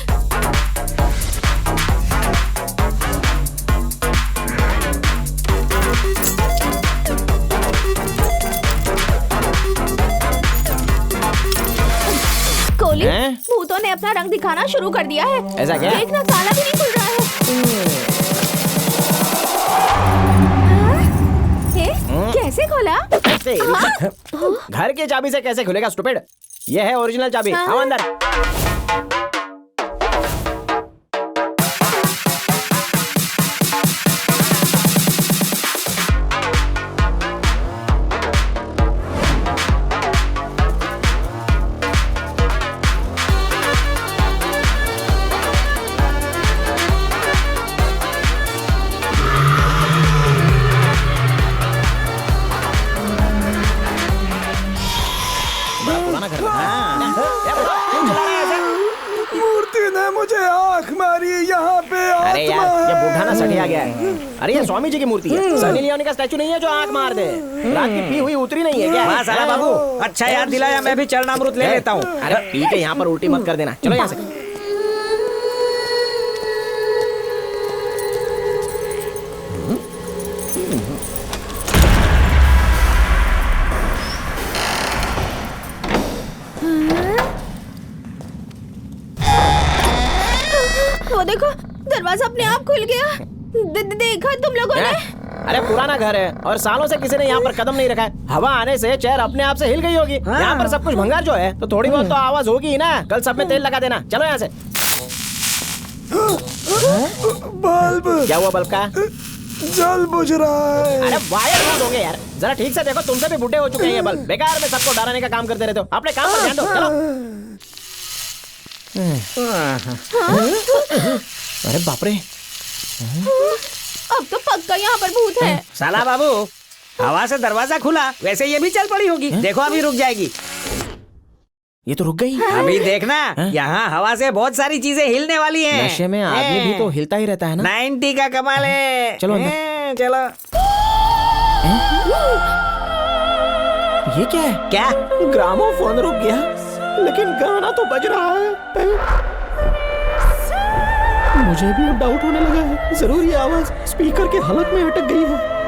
कोहली, भूतों ने अपना रंग दिखाना शुरू कर दिया है। ऐसा क्या? देखना, ताला भी नहीं खुल रहा है। कैसे खोला? घर की चाबी से कैसे खुलेगा स्टूपिड? ये है ओरिजिनल चाबी। आओ अंदर। मूर्ति ने मुझे आंख मारी यहाँ पे। अरे यार, ये बूढ़ा ना सटिया गया है। अरे ये स्वामी जी की मूर्ति है। सनी लियोनी का स्टैचू नहीं है जो आंख मार दे। रात की पी हुई उतरी नहीं है क्या? वाह साला बाबू, अच्छा याद दिलाया। मैं भी चरणामृत ले लेता हूँ। अरे पी के यहाँ पर उल्टी मत कर देना। चलो यहाँ से। वो देखो, दरवाजा अपने आप खुल गया। देखा तुम लोगों ने? अरे पुराना घर है और सालों से किसी ने यहाँ पर कदम नहीं रखा है। हवा आने से चेयर अपने आप से हिल गई होगी। यहाँ पर सब कुछ भंगार जो है तो थोड़ी बहुत तो आवाज होगी ही ना। कल सब में तेल लगा देना। चलो यहाँ से। बल्ब क्या हुआ? बल्ब का जल बुझ रहा है। अरे वायर लूज होंगे यार। जरा ठीक से देखो, तुमसे भी बुढ़े हो चुके हैं ये बल्ब। बेकार में सबको डराने का काम करते रहते हो। अपने काम पर ध्यान दो। चलो। अरे बाप रे, अब तो पक्का यहाँ पर भूत है। साला बाबू, हवा से दरवाजा खुला, वैसे ये भी चल पड़ी होगी। देखो अभी रुक जाएगी। ये तो रुक गई। अभी देखना, यहाँ हवा से बहुत सारी चीजें हिलने वाली हैं। नशे में आदमी भी तो हिलता ही रहता है ना। 90 का कमाल है। चलो अंदर। चलो। ये क्या है? क्या? ग्रामोफोन रुक गया, लेकिन गाना तो बज रहा है। मुझे भी अब डाउट होने लगा है। जरूर ये आवाज स्पीकर के हलक में अटक गई है।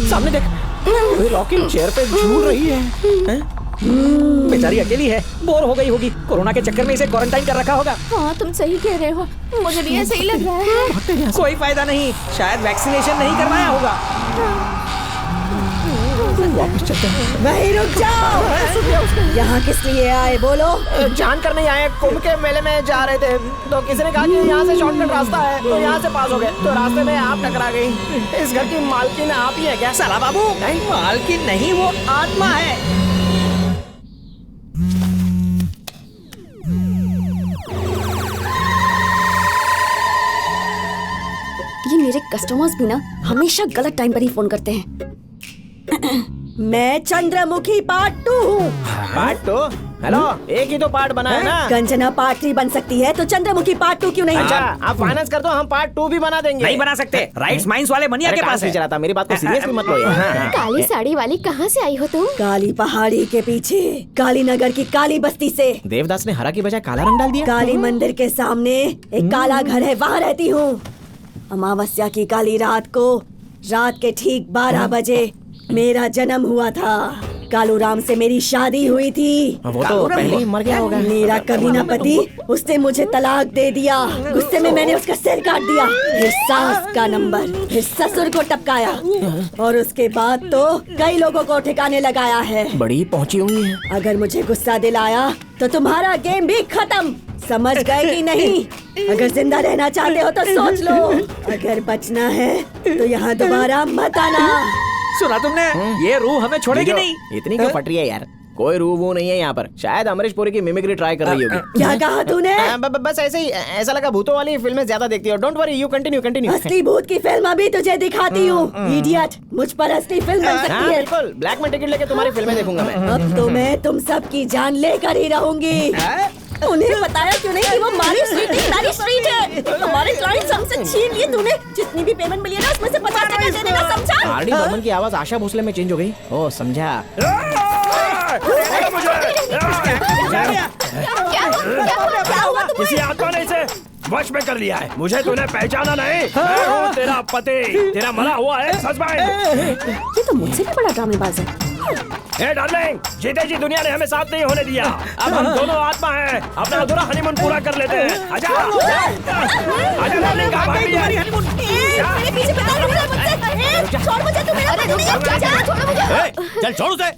सामने देख, कोई रॉकिंग चेयर पे झूल रही है। बेचारी अकेली है, बोर हो गई होगी। कोरोना के चक्कर में इसे क्वारंटाइन कर रखा होगा। हाँ तुम सही कह रहे हो, मुझे भी ऐसा ही लग रहा है। कोई फायदा नहीं, शायद वैक्सीनेशन नहीं करवाया होगा। वापस चलते हैं। वहीं रुक जाओ। यहाँ किस लिए आए बोलो? जान कर नहीं आए, कुंभ के मेले में जा रहे थे तो किसी ने कहा कि यहाँ से शॉर्टकट रास्ता है, तो यहाँ से पास हो गए। तो रास्ते में आप टकरा गई। इस घर की मालकिन आप ही है क्या? साला बाबू, नहीं मालकिन नहीं, वो आत्मा है। ये मेरे कस्टमर्स भी ना हमेशा गलत टाइम पर ही फोन करते हैं। मैं चंद्रमुखी पार्ट 2 हूँ। पार्ट 2? हेलो, एक ही तो पार्ट बना है ना। कंचना पार्ट 3 बन सकती है तो चंद्रमुखी पार्ट 2 क्यों नहीं? अच्छा, आप फाइनेंस कर दो, हम पार्ट 2 भी बना देंगे। नहीं बना सकते, राइट्स माइंस वाले मनिया के पास है। चलाता, मेरी बात को सीरियसली मत लो यार। काली साड़ी वाली कहाँ से आई हो तुम? काली पहाड़ी के पीछे, काली नगर की काली बस्ती से। देवदास ने हरा की बजाय काला रंग डाल दिया। काली मंदिर के सामने एक काला घर है, वहाँ रहती हूँ। अमावस्या की काली रात को, रात के ठीक 12 बजे मेरा जन्म हुआ था। कालू राम से मेरी शादी हुई थी। वो तो पहले ही मर गया होगा। मेरा कमीना पति, उसने मुझे तलाक दे दिया। गुस्से में मैंने उसका सिर काट दिया, फिर सास का नंबर, फिर ससुर को टपकाया और उसके बाद तो कई लोगों को ठिकाने लगाया है। बड़ी पहुंची हुई है। अगर मुझे गुस्सा दिलाया तो तुम्हारा गेम भी खत्म। समझ गए कि नहीं? अगर जिंदा रहना चाहते हो तो सोच लो, अगर बचना है तो यहाँ दोबारा मत आना। सुना तुमने? ये रूह हमें छोड़ेगी नहीं। इतनी क्यों फट रही है यार? कोई रूह वो नहीं है यहाँ पर। शायद अमरीश पुरी की मिमिक्री ट्राई कर रही होगी। क्या कहा तूने? बस ऐसे ही, ऐसा लगा भूतों वाली फिल्में ज्यादा देखती हो। Don't worry, you continue. असली भूत की फिल्म अभी तुझे दिखाती हूँ, इडियट। मुझ पर असली फिल्म बन सकती है। बिल्कुल, ब्लैक में टिकट लेके तुम्हारी फिल्में देखूंगा मैं। अब तो मैं तुम सब की जान लेकर ही रहूंगी। उन्हें बताया क्यों नहीं कि वो हमारी स्ट्रीट है। हमारे क्लाइंट्स हमसे छीन लिए तूने। जितनी भी पेमेंट मिली है ना उसमें से 50% देने का, समझा? आरडी बर्मन की आवाज आशा भोसले में चेंज हो गई। ओ समझा। किसी आत्मा ने इसे वश में कर लिया है। मुझे तूने पहचाना नहीं? मैं हूँ तेरा पति, तेरा मरा हुआ है ससुराल। ये तो मुझसे भी बड़ा ड्रामेबाज है। ए डार्लिंग, जीते जी दुनिया ने हमें साथ नहीं होने दिया। अब हम दोनों आत्मा हैं, अपना अधूरा हनीमून पूरा कर लेते हैं। आजा आजा डार्लिंग, कहाँ भाग रही है? मेरे पीछे पता मुझसे। छोड़ मुझे, तू मेरा पति नहीं है। छोड़ मुझे। चल छोड़ उसे।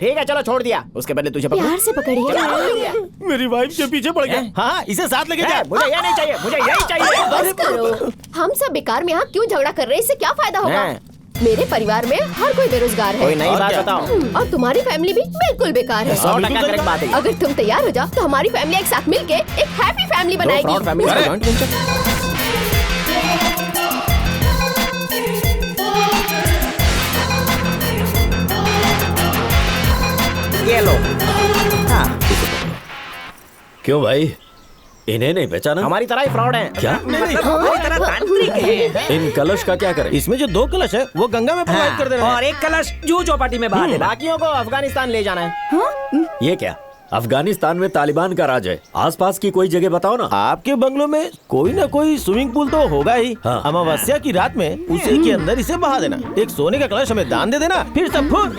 ठीक है चलो छोड़ दिया। उसके बदले तुझे पकड़ो। प्यार से पकड़िए। मेरी वाइफ के पीछे पड़ गया। हाँ, इसे साथ लेके जा। मुझे ये नहीं चाहिए, मुझे यही चाहिए। बस करो। हम सब बेकार में यहाँ क्यों झगड़ा कर रहे हैं? इससे क्या फायदा होगा? मेरे परिवार में हर कोई बेरोजगार है। कोई नई बात बताओ। और तुम्हारी फैमिली भी बिल्कुल बेकार है। 100% करेक्ट बात है। अगर तुम तैयार हो जाओ तो हमारी फैमिली एक साथ मिलके एक हैप्पी फैमिली बनाएगी। ये लो। क्यों भाई, इन्हें नहीं पहचाना? हमारी तरह ही फ्रॉड है। क्या? हमारी तरह तांत्रिक है। इन कलश का क्या करें? इसमें जो 2 कलश है वो गंगा में प्रोवाइड कर दे रहे हैं। और एक कलश जूह चौपाटी में बहा देना। बाकियों को अफगानिस्तान ले जाना है। ये क्या? अफगानिस्तान में तालिबान का राज है। आसपास की कोई जगह बताओ ना। आपके बंगलों में कोई ना कोई स्विमिंग पूल तो होगा ही। हाँ। अमावस्या की रात में उसी के अंदर इसे बहा देना। एक सोने का कलश हमें दान दे देना, फिर सब फुर।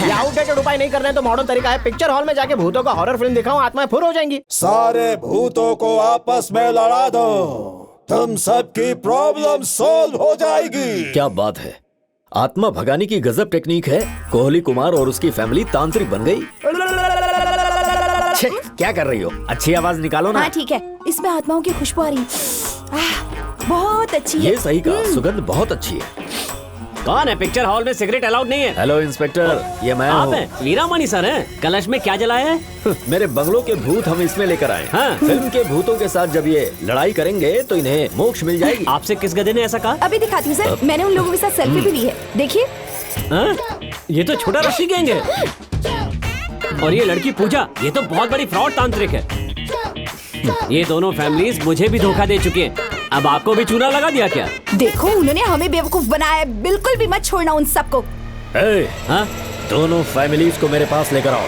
ये आउटडेटेड उपाय नहीं करना है तो मॉडर्न तरीका है, पिक्चर हॉल में जाके भूतों का हॉरर फिल्म दिखाओ, आत्माएं फुर हो जाएंगी। सारे भूतों को आपस में लड़ा दो, तुम सबकी प्रॉब्लम सॉल्व हो जाएगी। क्या बात है, आत्मा भगाने की गजब टेक्निक है। कोहली कुमार और उसकी फैमिली तांत्रिक बन गई। क्या कर रही हो? अच्छी आवाज निकालो ना। हाँ ठीक है, इसमें आत्माओं की खुशबू आ रही है। बहुत अच्छी है। ये सही कहा, सुगंध बहुत अच्छी है। कौन है? पिक्चर हॉल में सिगरेट अलाउड नहीं है। हेलो इंस्पेक्टर, ये मैं आप हूँ। हैं? वीरामणि सर हैं। कलश में क्या जलाया है? मेरे बंगलों के भूत हम इसमें लेकर आए। हाँ। फिल्म के भूतों के साथ जब ये लड़ाई करेंगे तो इन्हें मोक्ष मिल जाएगी। आपसे किस गधे ने ऐसा कहा? अभी दिखाती हूँ सर, मैंने उन लोगों के साथ सेल्फी भी ली है, देखिए। ये तो छोटा रस्सी गैंग है। और ये लड़की पूजा, ये तो बहुत बड़ी फ्रॉड तांत्रिक है। ये दोनों फैमिलीज मुझे भी धोखा दे चुकी हैं। अब आपको भी चूना लगा दिया क्या? देखो, उन्होंने हमें बेवकूफ बनाया है, बिल्कुल भी मत छोड़ना उन सबको। हाँ? दोनों फैमिलीज को मेरे पास लेकर आओ।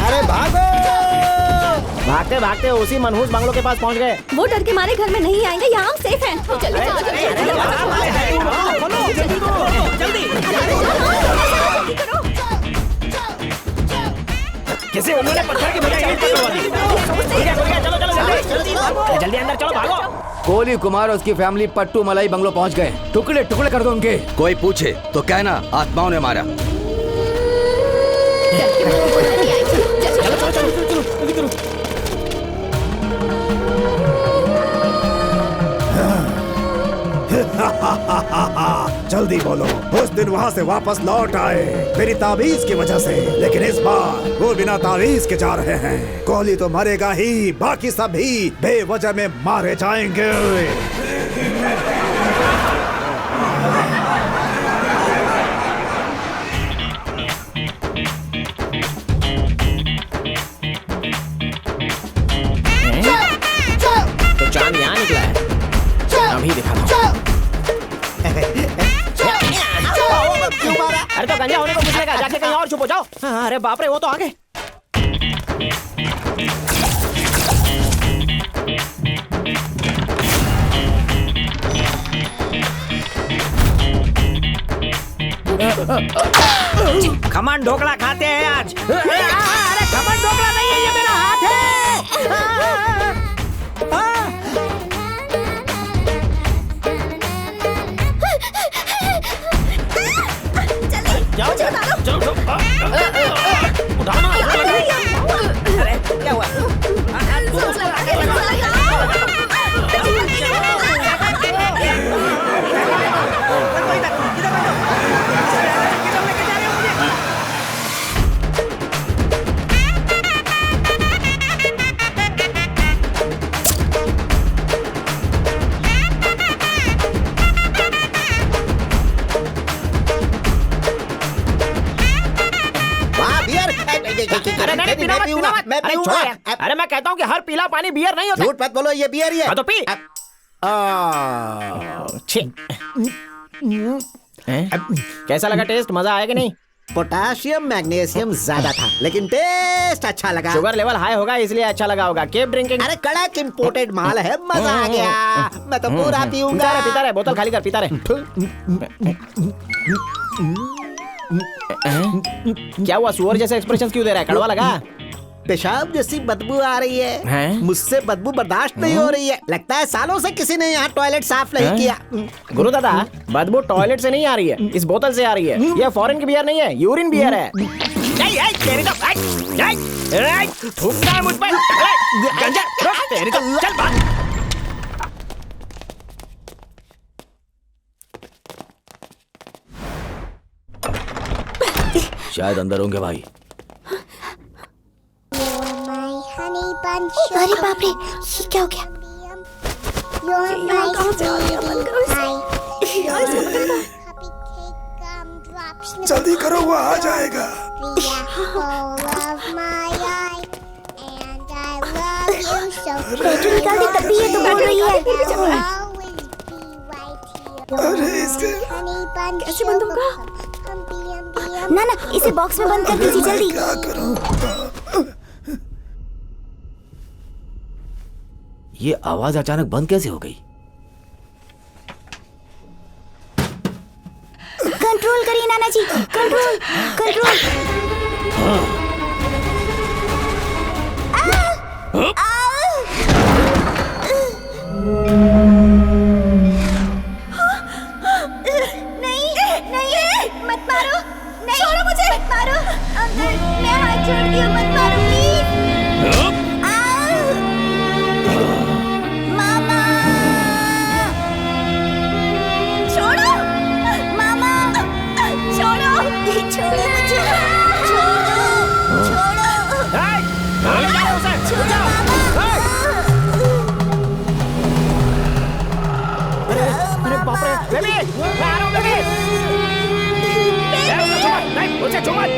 अरे भागो! भागते भागते उसी मनहूस बंगलों के पास पहुंच गए। वो डर के मारे घर में नहीं आएंगे, यहाँ हम सेफ हैं। किसी उन्होंने पत्थर की बजाय ईंट पकड़वा दी। चलो जल्दी अंदर चलो, भागो। कोहली कुमार और उसकी फैमिली पट्टू मलाई बंगलो पहुंच गए। टुकड़े टुकड़े कर दो उनके। कोई पूछे तो कहना आत्माओं ने मारा। जल्दी बोलो, उस दिन वहाँ से वापस लौट आए मेरी ताबीज की वजह से, लेकिन इस बार वो बिना ताबीज के जा रहे हैं। कोहली तो मरेगा ही, बाकी सब भी बेवजह में मारे जाएंगे। तो चांद यहाँ निकला है, अभी दिखाता हूँ। अरे तो गंजा होने को कुछ लगा, जाके कहीं और छुपो जाओ। अरे बाप रे, वो तो आगे। खमन ढोकला खाते हैं आज। अरे खमन ढोकला नहीं है, ये मेरा हाथ है। क्या हुआ? अरे मैं कहता हूँ कि हर पीला पानी बियर नहीं होता। झूठ मत बोलो, ये बियर ही है। हाँ तो पी। कैसा लगा टेस्ट? मजा आया कि नहीं? पोटाशियम मैग्नीशियम ज्यादा था, लेकिन टेस्ट अच्छा लगा। शुगर लेवल हाई होगा इसलिए अच्छा लगा होगा। Keep drinking. अरे कड़क इम्पोर्टेड माल है, मजा आ गया। मैं तो पूरा पीऊंगा। पीता रहे, बोतल खाली कर, पीता रहे। क्या हुआ? सुअर जैसे एक्सप्रेशन क्यों दे रहा है? कड़वा लगा? पेशाब जैसी बदबू आ रही है। मुझसे बदबू बर्दाश्त नहीं हो रही है। लगता है सालों से किसी ने यहाँ टॉयलेट साफ नहीं किया। गुरु दादा, बदबू टॉयलेट से नहीं आ रही है, इस बोतल से आ रही है। ये फॉरेन की बियर नहीं है, यूरिन बियर है। थूकना है मुझ पर। गंजा, तेरी तो चल भाग। शायद अंदर होंगे भाई। अरे बाप रे, ये क्या हो गया? जल्दी करो, वो आ जाएगा। बैटरी निकाल दी तब भी ये तो बोल रही है। अरे इसके कैसे बंद होगा? ना ना, इसे बॉक्स में बंद कर दीजिए जल्दी। क्या करूं? ये आवाज अचानक बंद कैसे हो गई? कंट्रोल करिए नाना जी, कंट्रोल कंट्रोल। नहीं नहीं, मत मारो, नहीं छोड़ो मुझे, मत मारो। अंकल मैं हाथ छोड़ती हूँ, मत मारो प्लीज। मामा छोड़ो, मामा छोड़ो, छोड़ो मुझे, छोड़ो छोड़ो, छोड़ो मामा। अरे बाप रे, बेबी, मैं आ रहा हूँ बेबी। नहीं, मुझे छू मत,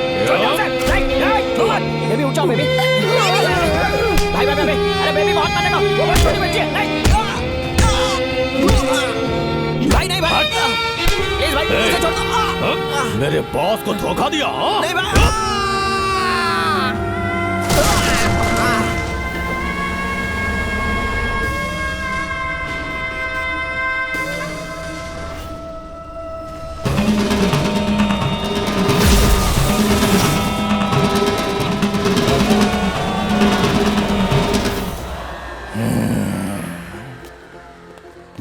बेबी उठ जाओ बेबी। भाई भाई भाई, अरे बेबी बहुत मानेगा, वो बहुत छोटी बच्ची है। नहीं, भाई नहीं भाई, प्लीज भाई मुझे छोड़ दो। मेरे बॉस को धोखा दिया। नहीं भाई।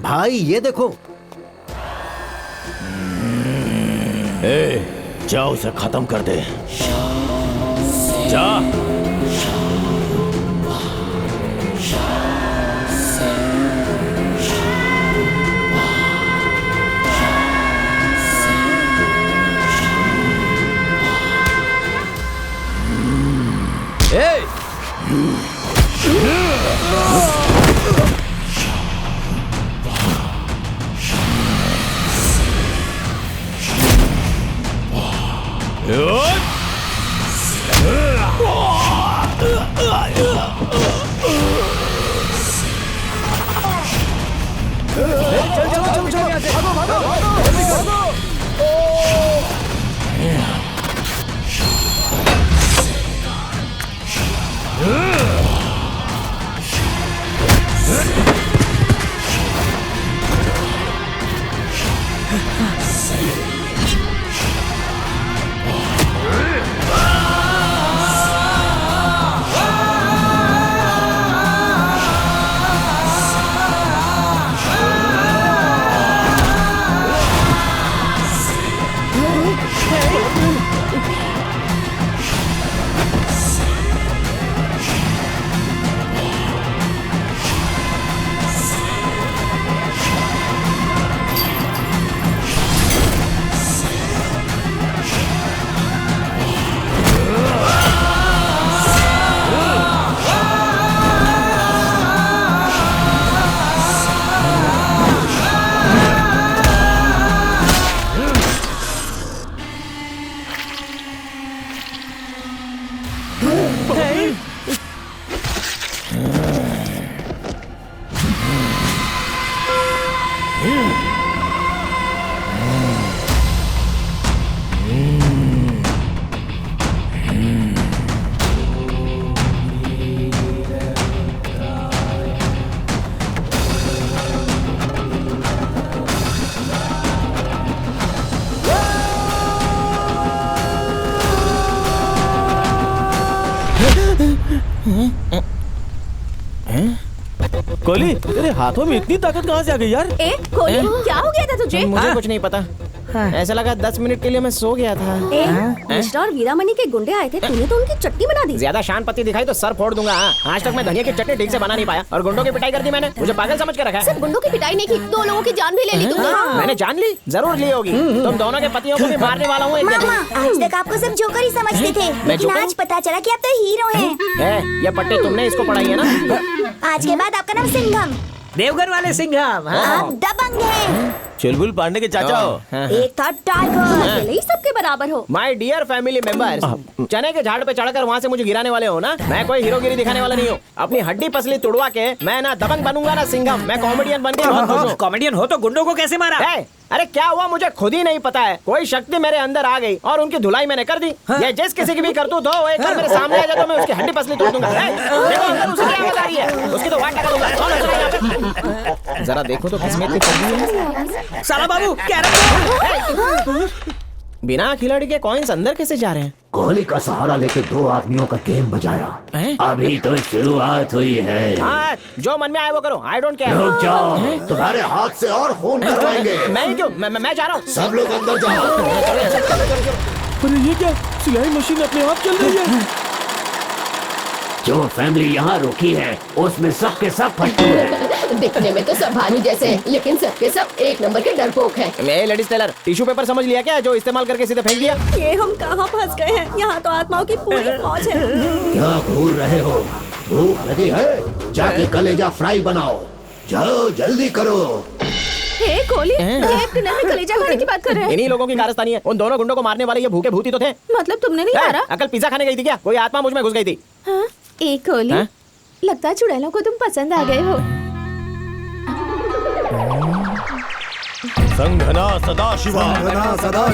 भाई ये देखो। जा उसे खत्म कर दे। जा। कोहली, तेरे हाथों में इतनी ताकत कहाँ से आ गई यार? कोहली, क्या हो गया था तुझे? मुझे कुछ नहीं पता। ऐसा लगा 10 मिनट के लिए मैं सो गया था। मिश्रा और वीरामणि के गुंडे आए थे, तूने तो उनकी चटनी बना दी। ज्यादा शान पत्ती दिखाई तो सर फोड़ दूंगा। आज तक मैं धनिया की चटनी ठीक से बना नहीं पाया और गुंडों की पिटाई कर दी मैंने। मुझे पागल समझ के रखा है। सिर्फ गुंडों की पिटाई नहीं की, 2 लोगों की जान भी ले ली तुमने। मैंने जान ली, जरूर ली होगी। तुम दोनों के पतियों को भी मारने वाला हूँ एक दिन। मामा, आज तक आपको सब जोकर ही समझते थे, लेकिन जोकर? आज पता चला कि आप तो हीरो हैं। ये पट्टी तुमने इसको पढ़ाई है ना? आज के बाद आपका नाम सिंघम। देवघर वाले सिंघम। आप दबंग हैं। चुलबुल पांडे के चाचा हो। एक था टाइगर, अकेले ही सबके बराबर हो। माय डियर फैमिली मेंबर्स, चने के झाड़ पे चढ़कर वहाँ से मुझे गिराने वाले हो ना। मैं कोई हीरोगिरी दिखाने वाला नहीं हूँ। अपनी हड्डी पसली तुड़वा के मैं ना दबंग बनूंगा ना सिंघम। मैं कॉमेडियन बन के बहुत खुश हूँ। कॉमेडियन हो तो गुंडों को कैसे मारा? अरे क्या हुआ मुझे खुद ही नहीं पता है। कोई शक्ति मेरे अंदर आ गई और उनकी धुलाई मैंने कर दी। ये जिस किसी की भी करतूत हो, वो एक बार मेरे सामने आ जाए तो मैं उसकी हड्डी पसली तोड़ दूंगा। देखो अंदर उसे क्या आवाज आ रही है, उसकी तो वाट लगा दूंगा। कौन है यहाँ पे? जरा देखो तो किस्मत की है। साला बाबू बिना खिलाड़ी के कॉइन्स अंदर कैसे जा रहे हैं? कोहली का सहारा लेके 2 आदमियों का गेम बजाया। अभी तो शुरुआत हुई है। हाँ, जो मन में आए वो करो। I don't care. रुक जाओ, तुम्हारे हाथ से और खून करवाएंगे। मैं क्यों? मैं जा रहा हूँ। सब लोग अंदर जाओ। अरे ये क्या? सिलाई मशीन अपने आप चल रही है। जो फैमिली यहाँ रुकी है उसमें सबके सब फट्टू है। दिखने में तो सब भानु जैसे हैं, लेकिन सबके सब एक नंबर के डरपोक हैं। लेडीज टेलर, टिश्यू पेपर समझ लिया क्या, जो इस्तेमाल करके सीधे फेंक दिया? ये हम कहाँ फंस गए हैं? यहाँ तो आत्माओं की पूरी फौज है। क्या घूर रहे हो? भूख लगी है? जाके कलेजा फ्राई बनाओ। जाओ जल्दी करो। हे कोहली, ये डिनर में कलेजा खाने की बात कर रहे हैं? इन्हीं लोगों की कारस्तानी है। उन दोनों गुंडों को मारने वाले ये भूखे भूती तो थे। मतलब तुमने नहीं मारा? अकल पिज्जा खाने गई थी क्या? कोई आत्मा मुझ में घुस गई थी। हाँ? ए कोहली, लगता है चुड़ैलों को तुम पसंद आ गए हो। संघना सदाशिवा,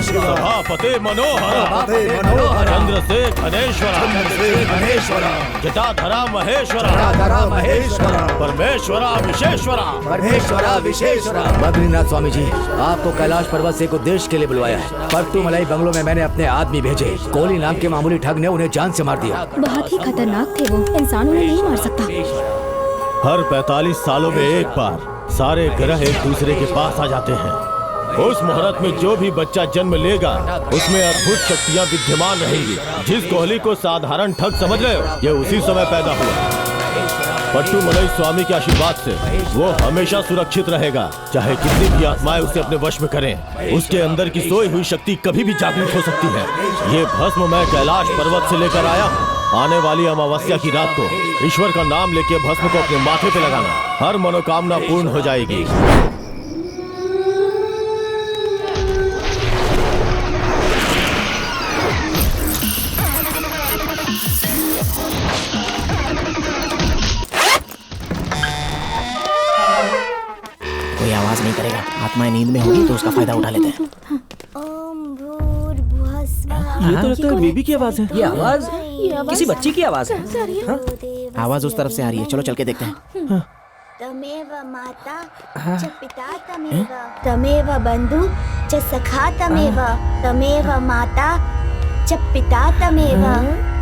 सभापते मनोहर, चंद्रशेखरेश्वरा, जटाधरा महेश्वरा, परमेश्वरा विशेश्वरा। बद्रीनाथ स्वामी जी, आपको कैलाश पर्वत से एक उद्देश्य के लिए बुलवाया है। पट्टू मलाई बंगलो में मैंने अपने आदमी भेजे। कोहली नाम के मामूली ठग ने उन्हें जान से मार दिया। बहुत ही खतरनाक थे वो, इंसान उन्हें नहीं मार सकता। हर 45 सालों में एक बार सारे ग्रह एक दूसरे के पास आ जाते हैं। उस मुहूर्त में जो भी बच्चा जन्म लेगा उसमें अद्भुत शक्तियां विद्यमान रहेंगी। जिस कोहली को साधारण ठग समझ रहे हो, ये उसी समय पैदा हुआ। पट्टू मलाई स्वामी के आशीर्वाद से वो हमेशा सुरक्षित रहेगा, चाहे कितनी भी आत्माएं उसे अपने वश में करें। उसके अंदर की सोई हुई शक्ति कभी भी जागृत हो सकती है। ये भस्म मैं कैलाश पर्वत से लेकर आया हूँ। आने वाली अमावस्या की रात को ईश्वर का नाम लेके भस्म को अपने माथे पे लगाना, हर मनोकामना पूर्ण हो जाएगी। कोई आवाज नहीं करेगा। आत्माएं नींद में होगी तो उसका फायदा उठा लेते हैं। ये तो लगता है बेबी की आवाज है। ये आवाज किसी बच्ची की आवाज है। आवाज उस तरफ से आ रही है, चलो चल के देखते हैं। तमेव माता च पिता तमेव, तमेव बंधु च सखा तमेव, तमेव माता च पिता तमेव,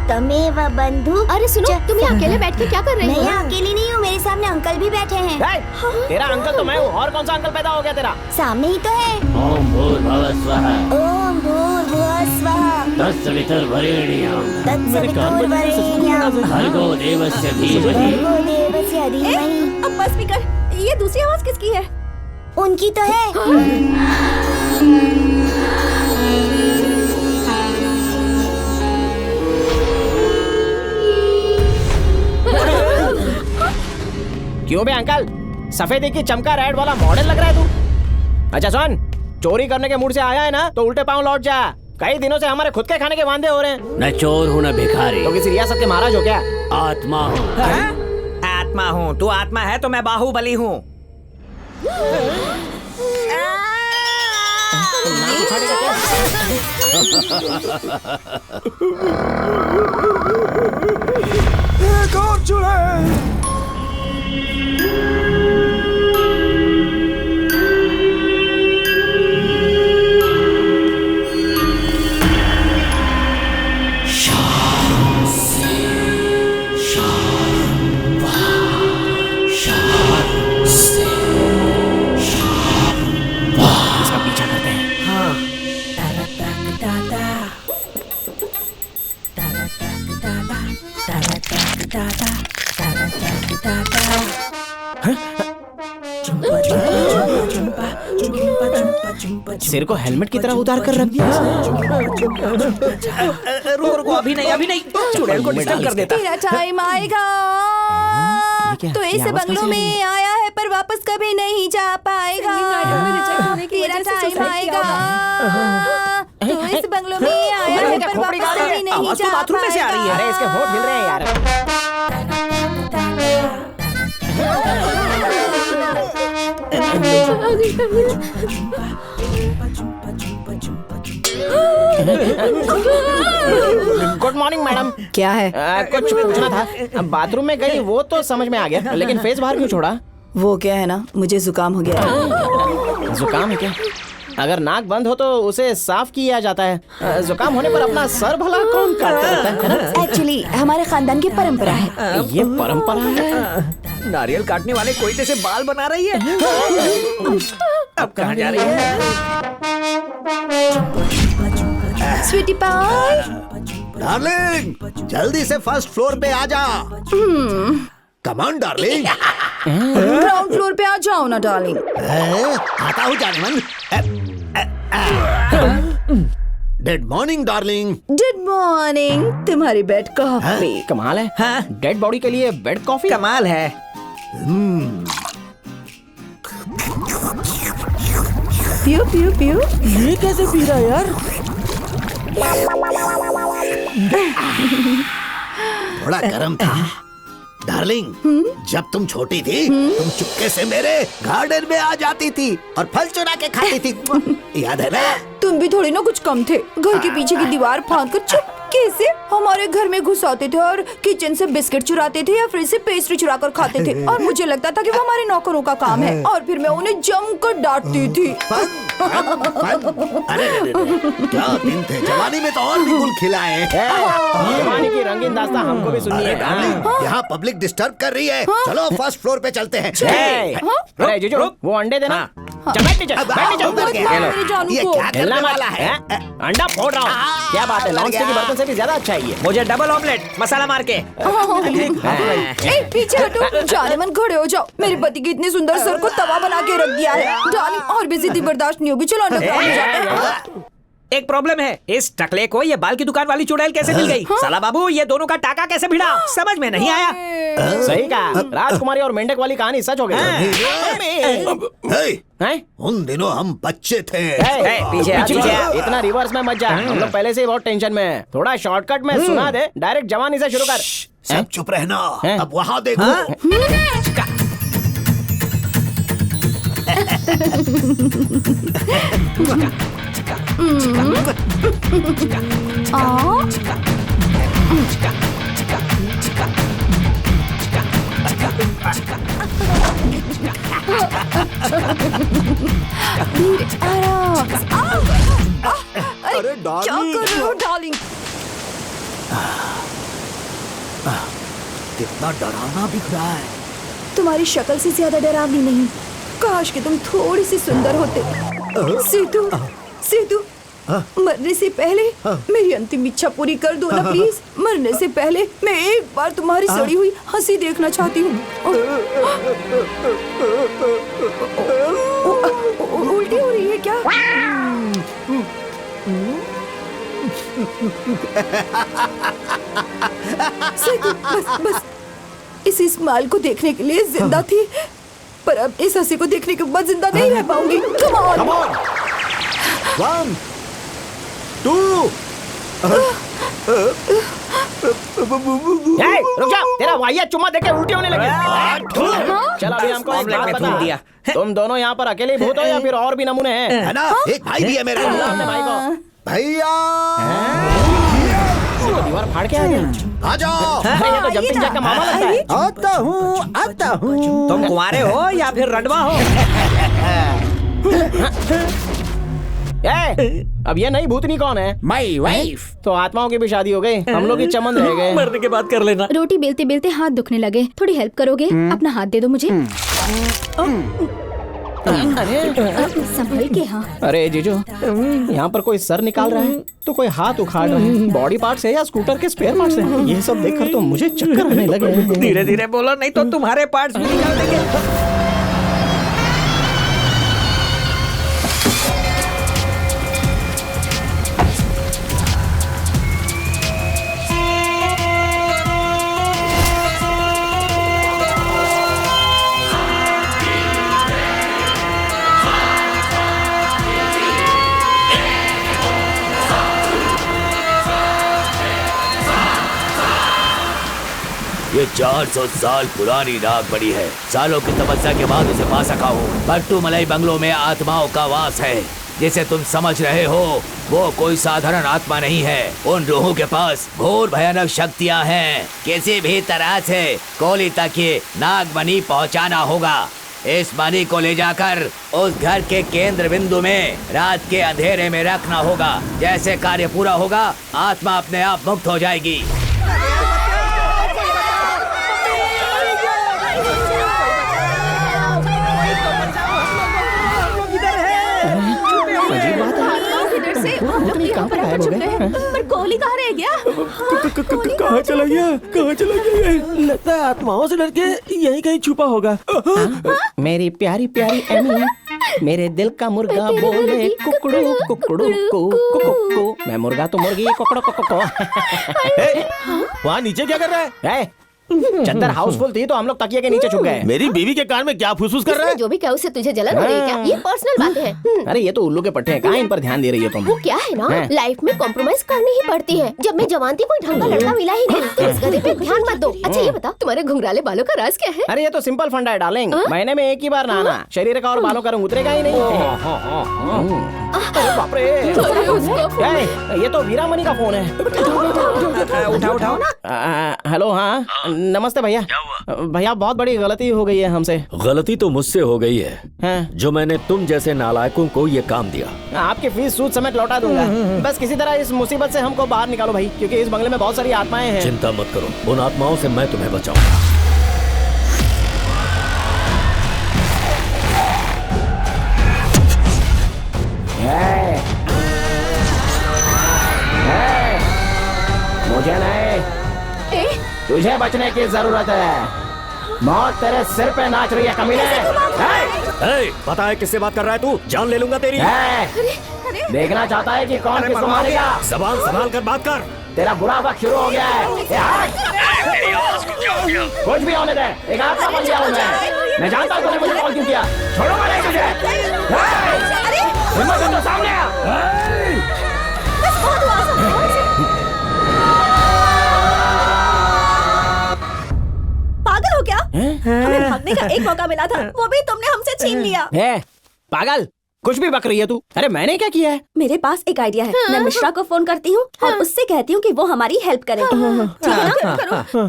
तमेव बंधु। अरे सुनो, तुम यहाँ अकेले बैठ के क्या कर रही हो? मैं यहाँ अकेली नहीं हूँ, मेरे सामने अंकल भी बैठे हैं। तेरा अंकल तो मैं हूँ, और कौन सा अंकल पैदा हो गया तेरा? सामने ही तो है। ओम भूर्भुवः स्वः, ओम भूर्भुवः स्वः, तत्सवितुर्वरेण्यं, तत्सवितुर्वरेण्यं, भर्गो देवस्य धीमहि। भर्गो देवस्य धीमहि। अब बस भी कर, ये दूसरी आवाज किसकी है? उनकी तो है। क्यों बे अंकल, सफेदी की चमका रेड वाला मॉडल लग रहा है तू। अच्छा सुन, चोरी करने के मूड से आया है ना तो उल्टे पांव लौट जा। कई दिनों से हमारे खुद के खाने के वांदे हो रहे हैं। न चोर हूँ न भिखारी। तो किसी रियासत के महाराज हो क्या? आत्मा हूँ। आत्मा हूँ, तू आत्मा है तो मैं बाहुबली हूँ। एक और चुड़ैल। इसका पीछा करते हैं। हाँ। सिर को हेलमेट की तरह उतार कर रख दिया। रुको रुको, अभी नहीं, चुड़ैल को डिस्टर्ब कर देता। तेरा टाइम आएगा। तो इस बंगलों में आया है पर वापस कभी नहीं जा पाएगा। तेरा टाइम आएगा। तो इस बंगलों में आया है पर वापस कभी नहीं जा बाथरूम में से आ रही है। अरे इसके होठ हिल रहे हैं यार। Good morning madam. क्या है? कुछ पूछना था। बाथरूम में गई वो तो समझ में आ गया, लेकिन फेस बाहर क्यों छोड़ा? वो क्या है ना, मुझे जुकाम हो गया है। जुकाम है क्या? अगर नाक बंद हो तो उसे साफ किया जाता है। जुकाम होने पर अपना सर भला कौन काटता रहता है? एक्चुअली हमारे खानदान की परंपरा है। ये परंपरा है? नारियल काटने वाले कोयते से बाल बना रही है। अब कहाँ जा रही है? स्वीटी पाई, डार्लिंग जल्दी से फर्स्ट फ्लोर पे आ जा। Come on darling. Ground floor पे आ जाओ ना डार्लिंग। आता हूँ जाने मन। Good morning darling. Good morning. तुम्हारी बेड कॉफी। कमाल है। डेड बॉडी के लिए बेड कॉफी कमाल है। पियो पियो पियो। ये कैसे पी रहा है यार? थोड़ा गर्म था। डार्लिंग, जब तुम छोटी थी तुम चुपके से मेरे गार्डन में आ जाती थी और फल चुरा के खाती थी। याद है ना? तुम भी थोड़ी ना कुछ कम थे। घर के पीछे की दीवार फांद कर चुपके से हमारे घर में घुस आते थे और किचन से बिस्किट चुराते थे या फ्रिज से पेस्ट्री चुरा कर खाते थे। और मुझे लगता था कि वो हमारे नौकरों का काम है और फिर मैं उन्हें जमकर डांटती थी। अरे क्या दिन थे। जवानी में तो और भी गुल खिलाए। जवानी की रंगीन दास्तां हमको भी सुनिए। यहाँ पब्लिक डिस्टर्ब कर रही है। चलो फर्स्ट फ्लोर पे चलते हैं। अरे जीजू, वो अंडे देना। ये क्या करने वाला है? अंडा फोड़ रहा हूँ। क्या बात है, नॉन स्टिक के बर्तन से भी ज्यादा अच्छा है ये। मुझे डबल ऑमलेट मसाला मार के। पीछे हटो। जाने मन खड़े हो जाओ। मेरे पति के इतने सुंदर सर को तवा बना के रख दिया है। डार्लिंग और भी जिद्दी बर्दाश्त नहीं होगी। चलो अंडरग्राउंड में जाते हैं। एक प्रॉब्लम है, इस टकले को ये बाल की दुकान वाली चुड़ैल कैसे मिल गई? साला बाबू, ये दोनों का टाका कैसे भिड़ा? समझ में नहीं आया। सही कहा। राजकुमारी और मेंढक वाली कहानी सच हो गई। उन दिनों हम बच्चे थे। पीछे इतना रिवर्स में मत जा। हम लोग पहले से ही बहुत टेंशन में हैं। थोड़ा शॉर्टकट में सुना दे। डायरेक्ट जवानी से शुरू कर। सब चुप रहना। अब वहाँ देखो। अरे क्या कर रहे हो डार्लिंग? कितना डरावना दिख रहा है। तुम्हारी शक्ल से ज्यादा डरावनी नहीं। काश कि तुम थोड़ी सी सुंदर होते। सीतू, सीतू, मरने से पहले मेरी अंतिम इच्छा पूरी कर दो ना प्लीज। मरने से पहले मैं एक बार तुम्हारी सड़ी हुई हंसी देखना चाहती हूँ। उल्टी हो रही है क्या? सीतू, बस इस स्माइल को देखने के लिए जिंदा थी, पर अब इस हंसी को देखने के बाद जिंदा नहीं रह पाऊंगी। Come on! 1, 2 रुक जा। तेरा वाहिया चुम्मा देके उल्टी होने लगी। चल अभी हमको एक बात बता। तुम दोनों यहाँ पर अकेले भूत हो या फिर और भी नमूने हैं? है ना? एक भाई भी है मेरे भाई को। भैया दीवार फाड़ के आ गया। आ जाओ। ये तो जंपिंग जैक का मामा लगता है। आता हूँ। तुम कुंवारे हो या फिर रडवा हो? अब ये नई भूतनी कौन है? My wife. तो आत्माओं की भी शादी हो गई। हम लोग की चमन रह गए। मरने के बाद कर लेना। रोटी बेलते बेलते हाथ दुखने लगे। थोड़ी हेल्प करोगे? अपना हाथ दे दो मुझे। संभल के। हाँ। अरे जीजू, यहाँ पर कोई सर निकाल रहा है तो कोई हाथ उखाड़ रहा है। बॉडी पार्ट्स है या स्कूटर के स्पेयर पार्ट्स हैं? ये सब देखकर तो मुझे चक्कर आने लगे। धीरे धीरे बोलो, नहीं तो तुम्हारे पार्ट्स भी निकाल देंगे। ये 400 साल पुरानी नागमणि है। सालों की तपस्या के बाद उसे पा सका हूँ। पट्टूमलई बंगलों में आत्माओं का वास है। जिसे तुम समझ रहे हो वो कोई साधारण आत्मा नहीं है। उन रूहों के पास घोर भयानक शक्तियाँ हैं। किसी भी तरह से कोली तक ये नागमणि पहुँचाना होगा। इस मणि को ले जाकर उस घर के केंद्र बिंदु में रात के अंधेरे में रखना होगा। जैसे कार्य पूरा होगा आत्मा अपने आप मुक्त हो जाएगी। पर कोहली कहाँ रह गया? कहाँ चला गया? कहाँ चला गया? लगता है आत्माओं से डर के यहीं कहीं छुपा होगा। मेरी प्यारी प्यारी एमी, मेरे दिल का मुर्गा बोले कुकड़ू कुकड़ू कुकड़ू। मैं मुर्गा तो मुर्गी कुकड़ू कुकड़ू। वहाँ नीचे क्या कर रहा है? चद्दर हाउसफुल थी तो हम लोग तकिए के नीचे छुप गए। मेरी बीवी के कान में क्या फुसफुस कर रहा है? जो भी क्या उससे तुझे जलन हो रही है क्या? ये पर्सनल बातें हैं। अरे ये तो उल्लू के पट्टे हैं। कहाँ इन पर ध्यान दे रही हो तुम? वो क्या है ना, लाइफ में कॉम्प्रोमाइज करनी ही पड़ती है। जब मैं जवान थी कोई ढंग का लड़का मिला ही नहीं, तो इस गधे पे ध्यान मत दो। अच्छा ये बता, तुम्हारे घुंघराले बालों का राज क्या है? अरे ये तो सिंपल फंडा है डार्लिंग। महीने में एक ही बार नहाना, शरीर का और बालों का रंग उतरेगा ही नहीं। अरे बाप रे, ये तो वीरामणि का फोन है। उठाओ उठाओ। हेलो, हाँ नमस्ते भैया। भैया बहुत बड़ी गलती हो गई है हमसे। गलती तो मुझसे हो गई है जो मैंने तुम जैसे नालायकों को ये काम दिया। आपकी फीस सूद समेत लौटा दूंगा। बस किसी तरह इस मुसीबत से हमको बाहर निकालो भाई, क्योंकि इस बंगले में बहुत सारी आत्माएं हैं। चिंता मत करो, उन आत्माओं से मैं तुम्हें बचाऊंगा। मुझे नहीं, तुझे बचने की जरूरत है। मौत तेरे सिर पे नाच रही है कमीने। पता है किससे बात कर रहा है तू? जान ले लूंगा तेरी। देखना चाहता है कि कौन किसको मारेगा? जबान संभाल कर बात कर। तेरा बुरा वक्त शुरू हो गया है। कुछ भी होने दे, एक आत्मा बन गया हूँ मैं जानता हूँ तूने मुझे कॉल क्यों किया। छोड़ूंगा नहीं तुझे। हिम्मत है तो सामने आ। पागल हो क्या? हमें भागने का एक मौका मिला था, वो भी तुमने हमसे छीन लिया। पागल, कुछ भी बक रही है तू। अरे मैंने क्या किया है? मेरे पास एक आइडिया है। मैं मिश्रा को फोन करती हूँ और उससे कहती हूँ कि वो हमारी हेल्प करे। ठीक है ना? करो।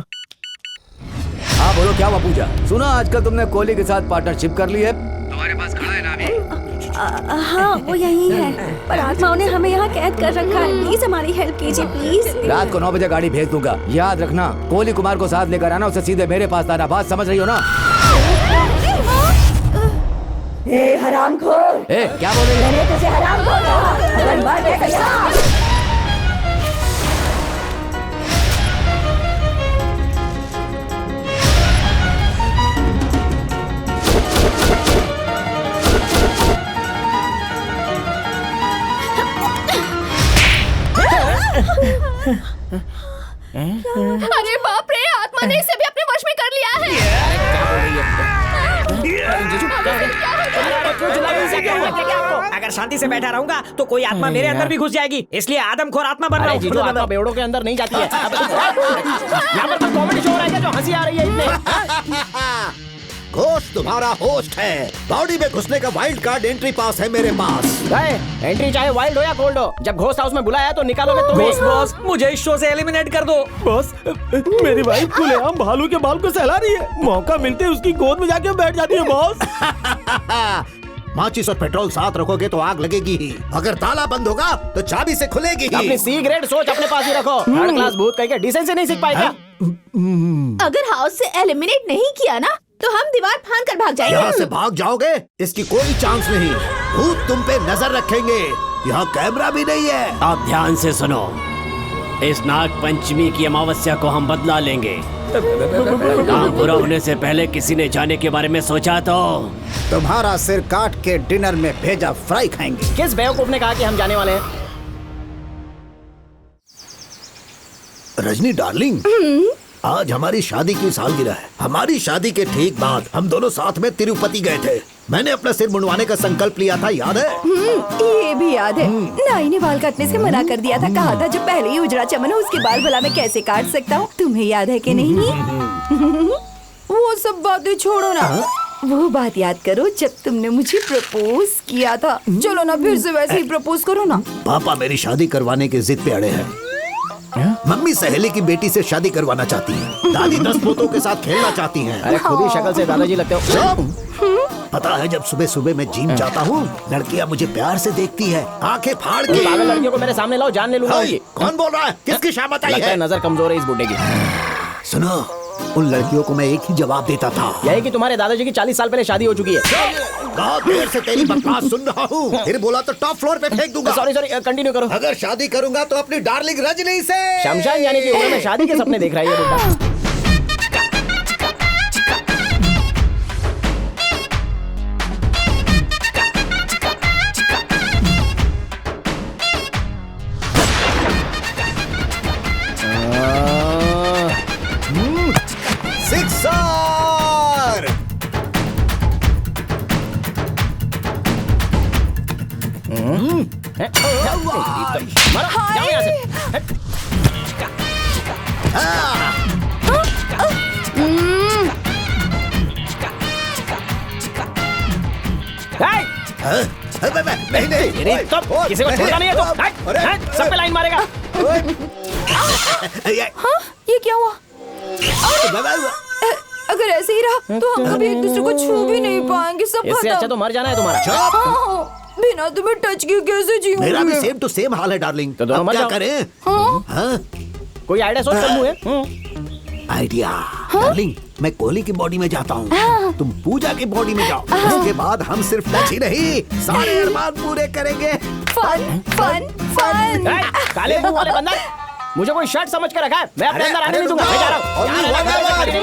हाँ बोलो, क्या हुआ पूजा? सुना आजकल तुमने कोहली के साथ पार्टनरशिप कर ली है। तुम्हारे पास खड़ा है ना अभी? हाँ वो यही है, पर आत्माओं ने हमें यहाँ कैद कर रखा है। प्लीज हमारी हेल्प कीजिए प्लीज। रात को 9 बजे गाड़ी भेज दूंगा। याद रखना, कोहली कुमार को साथ लेकर आना, उसे सीधे मेरे पास लाना। बात समझ रही हो ना? हरामखोर! क्या बोल रही है? मैंने तुझे हरामखोर कहा। अगर मर गए तो अरे बाप रे, आत्मा ने इसे भी अपने वश में कर लिया है। अगर शांति से बैठा रहूंगा तो कोई आत्मा मेरे अंदर भी घुस जाएगी, इसलिए आदमखोर आत्मा बन रहा हूँ। आत्मा बेड़ों के अंदर नहीं जाती है। यहाँ पर तो कॉमेडी शो हो रहा है जो हंसी आ रही है इसमें। घोस्ट तुम्हारा होस्ट है। बॉडी में घुसने का वाइल्ड कार्ड एंट्री पास है मेरे पास। एंट्री चाहे वाइल्ड हो या कोल्ड हो, जब घोस्ट हाउस में बुलाया तो निकालोगे तुम। बॉस, मुझे इस शो से एलिमिनेट कर दो। बॉस, मेरी वाइफ खुलेआम भालू के बाल को सहला रही है। मौका मिलते उसकी गोद में जाके बैठ जाती है बॉस। माचिस और पेट्रोल साथ रखोगे तो आग लगेगी ही। अगर ताला बंद होगा तो चाबी से खुलेगी ही। अपनी सी ग्रेड सोच अपने पास ही रखो। थर्ड क्लास भूत कह के डिसेंसी नहीं सीख पाएगा। अगर हाउस से एलिमिनेट नहीं किया ना तो हम दीवार फांद कर भाग जाएंगे। यहाँ से भाग जाओगे इसकी कोई चांस नहीं। भूत तुम पे नजर रखेंगे। यहाँ कैमरा भी नहीं है। आप ध्यान से सुनो, इस नाग पंचमी की अमावस्या को हम बदला लेंगे। काम पूरा होने से पहले किसी ने जाने के बारे में सोचा तो तुम्हारा सिर काट के डिनर में भेजा फ्राई खाएंगे। किस बेवकूफ ने कहा कि हम जाने वाले हैं? रजनी डार्लिंग, आज हमारी शादी की सालगिरह है। हमारी शादी के ठीक बाद हम दोनों साथ में तिरुपति गए थे। मैंने अपना सिर मुंडवाने का संकल्प लिया था, याद है? ये भी याद है। नाई ने बाल काटने से मना कर दिया था, कहा था जब पहले ही उजड़ा चमन हो उसके बाल भला मैं कैसे काट सकता हूँ। तुम्हें याद है कि नहीं? वो सब बातें छोड़ो ना, वो बात याद करो जब तुमने मुझे प्रपोज किया था। चलो ना फिर से वैसे ही प्रपोज करो ना। पापा मेरी शादी करवाने की जिद पे अड़े हैं। मम्मी सहेली की बेटी से शादी करवाना चाहती है। दादी 10 पोतों के साथ खेलना चाहती हैं। अरे खुद ही शक्ल से दादाजी लगते हो। पता है जब सुबह सुबह मैं जिम जाता हूँ, लड़कियाँ मुझे प्यार से देखती है, आंखें फाड़ के। पागल लड़कियों को मेरे सामने लाओ, जान ले लूंगा। ये कौन बोल रहा है? किसकी शामत आई लगता है नजर कमजोर है इस बुड्ढे की। सुनो, उन लड़कियों को मैं एक ही जवाब देता था, यही कि तुम्हारे दादाजी की 40 साल पहले शादी हो चुकी है। बहुत देर से तेरी बकवास सुन रहा हूँ। फिर बोला तो टॉप फ्लोर पे फेंक दूंगा। सॉरी कंटिन्यू करो। अगर शादी करूंगा तो अपनी डार्लिंग रजनी से। शमशान जाने की उम्र में शादी के सपने देख रहा है ये बुड्ढा। नहीं, किसी को छोड़ना नहीं है तो सब पे लाइन मारेगा। हाँ, ये क्या हुआ? अगर ऐसे ही रहा तो हम कभी एक दूसरे को छू भी नहीं पाएंगे। सब इससे अच्छा तो मर जाना है तुम्हारा। बिना तुम्हें टच किए कैसे जीऊंगी? मेरा भी सेम टू सेम हाल है डार्लिंग। तो दोनों मर क्या जाओ। करें? हाँ? कोई आइडिया सोच कर मुझे। आइडिया डार्लिंग, मैं कोहली की बॉडी में जाता हूँ, तुम पूजा की बॉडी में जाओ। उसके बाद हम सिर्फ टच ही नहीं, सारे अरमान पूरे करेंगे। Fun fun fun. काले मुंह वाले बंदर, मुझे कोई शर्ट समझ कर रखा है। मैं अपने अंदर आने नहीं दूंगा। मैं जा रहा हूँ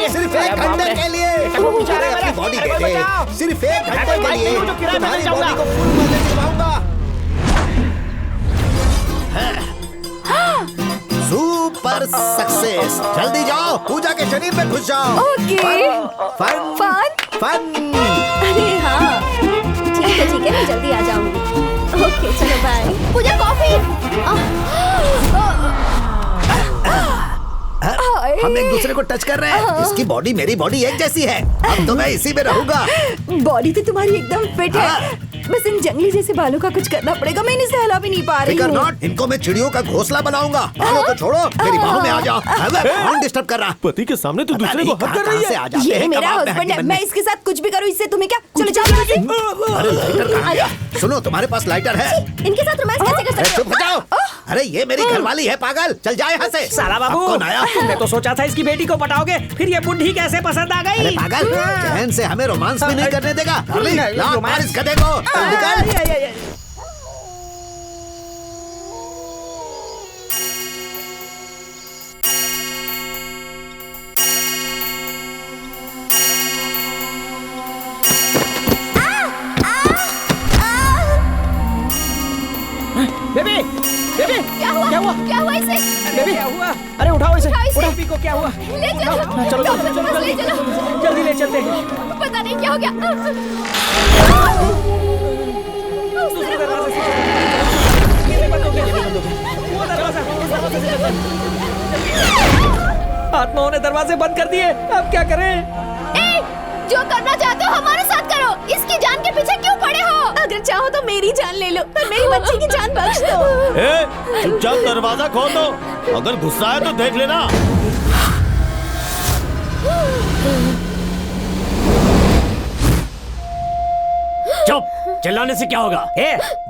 सिर्फ 1 घंटे के लिए। अपनी बॉडी दे दे, सिर्फ 1 घंटे के लिए तुम्हारी बॉडी को फुल मजे दिलवाऊंगा। Super success. जल्दी जाओ, पूजा के शरीर में घुस जाओ। ओके। Fun fun fun. अरे हाँ, ठीक है मैं जल्दी आ जाऊंगी। ओके चलो बाय। पूजा कॉफी। हम एक दूसरे को टच कर रहे हैं। इसकी बॉडी मेरी बॉडी एक जैसी है। अब तो मैं इसी में रहूंगा। बॉडी तो तुम्हारी एकदम फिट है, बस इन जंगली जैसे बालों का कुछ करना पड़ेगा। मैं इन्हें सहला भी नहीं पा रही हूँ। नॉट, इनको मैं चिड़ियों का घोंसला बनाऊंगा। बालों को छोड़ो, मेरी बाहों में आ जाओ। कौन डिस्टर्ब कर रहा? पति के सामने तो दूसरे को हक कर रही है। ये मेरा हस्बैंड है, मैं इसके साथ कुछ भी करूँ, इससे तुम्हें क्या? चलो जाओ यहाँ से। अरे लाइटर कहाँ गया? सुनो, तुम्हारे पास लाइटर है? इनके साथ रोमांस कैसे कर सकते हो? चुप हो जाओ। अरे ये मेरी घरवाली है, पागल। चल जाए यहाँ से। साला बाबू, कौन आया? तुमने तो सोचा था इसकी बेटी को पटाओगे, फिर ये बुढ़ी कैसे पसंद आ गई? अरे पागल, चैन से हमें रोमांस भी नहीं करने देगा। लात मार इस गधे को। चल निकल। बेबी, बेबी, क्या हुआ? क्या हुआ? क्या हुआ इसे? बेबी, क्या हुआ? अरे उठाओ इसे। उठाओ बेबी को क्या हुआ? ले चलो। चलो, डॉक्टर के पास ले चलो। जल्दी ले चलते हैं। पता नहीं क्या हो गया। दूसरे दरवाजे से। ये बंद हो गया। वो दरवाजा। आत्माओं ने दरवाजे बंद कर दिए। अब क्या करें? जो करना चाहते हो हमारे साथ करो। इसकी जान के पीछे क्यों पड़े हो? अगर चाहो तो मेरी जान ले लो, पर मेरी बच्ची की जान बख्श दो। चुपचाप दरवाजा खोल दो। अगर गुस्सा है तो देख लेना। चुप, चिल्लाने से क्या होगा?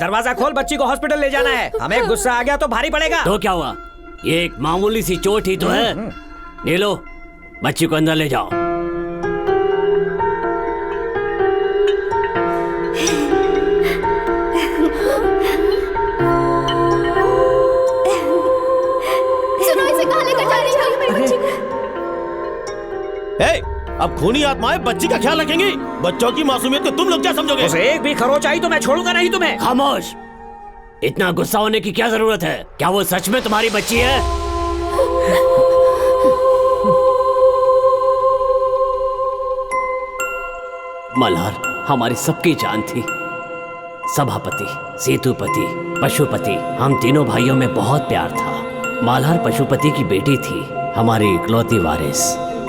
दरवाजा खोल, बच्ची को हॉस्पिटल ले जाना है। हमें गुस्सा आ गया तो भारी पड़ेगा। तो क्या हुआ? ये एक मामूली सी चोट ही तो है। नीलो, बच्ची को अंदर ले जाओ। सुनो, इसे कहाँ लेकर जा रही हो? मेरी बच्ची को। अब खूनी आत्माएं बच्ची का ख्याल रखेंगी। बच्चों की मासूमियत को तुम लोग क्या समझोगे? उसे एक भी खरोच आई तो मैं छोड़ूंगा नहीं तुम्हें। खामोश। इतना गुस्सा होने की क्या जरूरत है? क्या वो सच में तुम्हारी बच्ची है? मल्हार, हमारी सबकी जान थी। सभापति, सेतुपति, पशुपति, हम तीनों भाइयों में बहुत प्यार था। मालहार पशुपति की बेटी थी, हमारी इकलौती वारिस।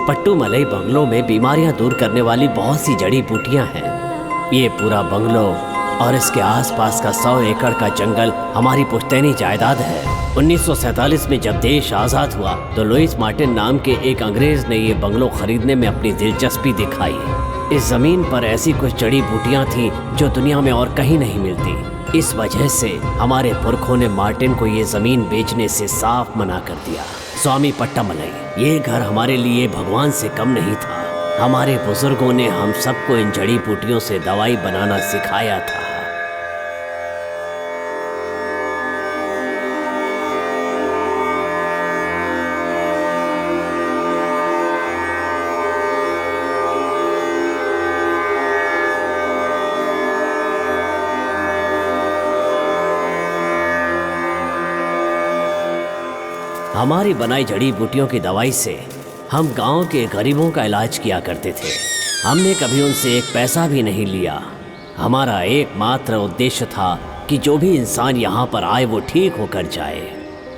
पट्टू मलई बंगलों में बीमारियां दूर करने वाली बहुत सी जड़ी बूटियां हैं। ये पूरा बंगलो और इसके आसपास का 100 एकड़ का जंगल हमारी पुश्तैनी जायदाद है। 1947 में जब देश आजाद हुआ तो लुइस मार्टिन नाम के एक अंग्रेज ने ये बंगलो खरीदने में अपनी दिलचस्पी दिखाई। इस जमीन पर ऐसी कुछ जड़ी बूटियां थी जो दुनिया में और कहीं नहीं मिलती। इस वजह से हमारे पुरखों ने मार्टिन को ये जमीन बेचने से साफ मना कर दिया। स्वामी पट्टामलई, ये घर हमारे लिए भगवान से कम नहीं था। हमारे बुजुर्गों ने हम सबको इन जड़ी बूटियों से दवाई बनाना सिखाया था। हमारी बनाई जड़ी बूटियों की दवाई से हम गांव के गरीबों का इलाज किया करते थे। हमने कभी उनसे एक पैसा भी नहीं लिया। हमारा एकमात्र उद्देश्य था कि जो भी इंसान यहाँ पर आए वो ठीक होकर जाए।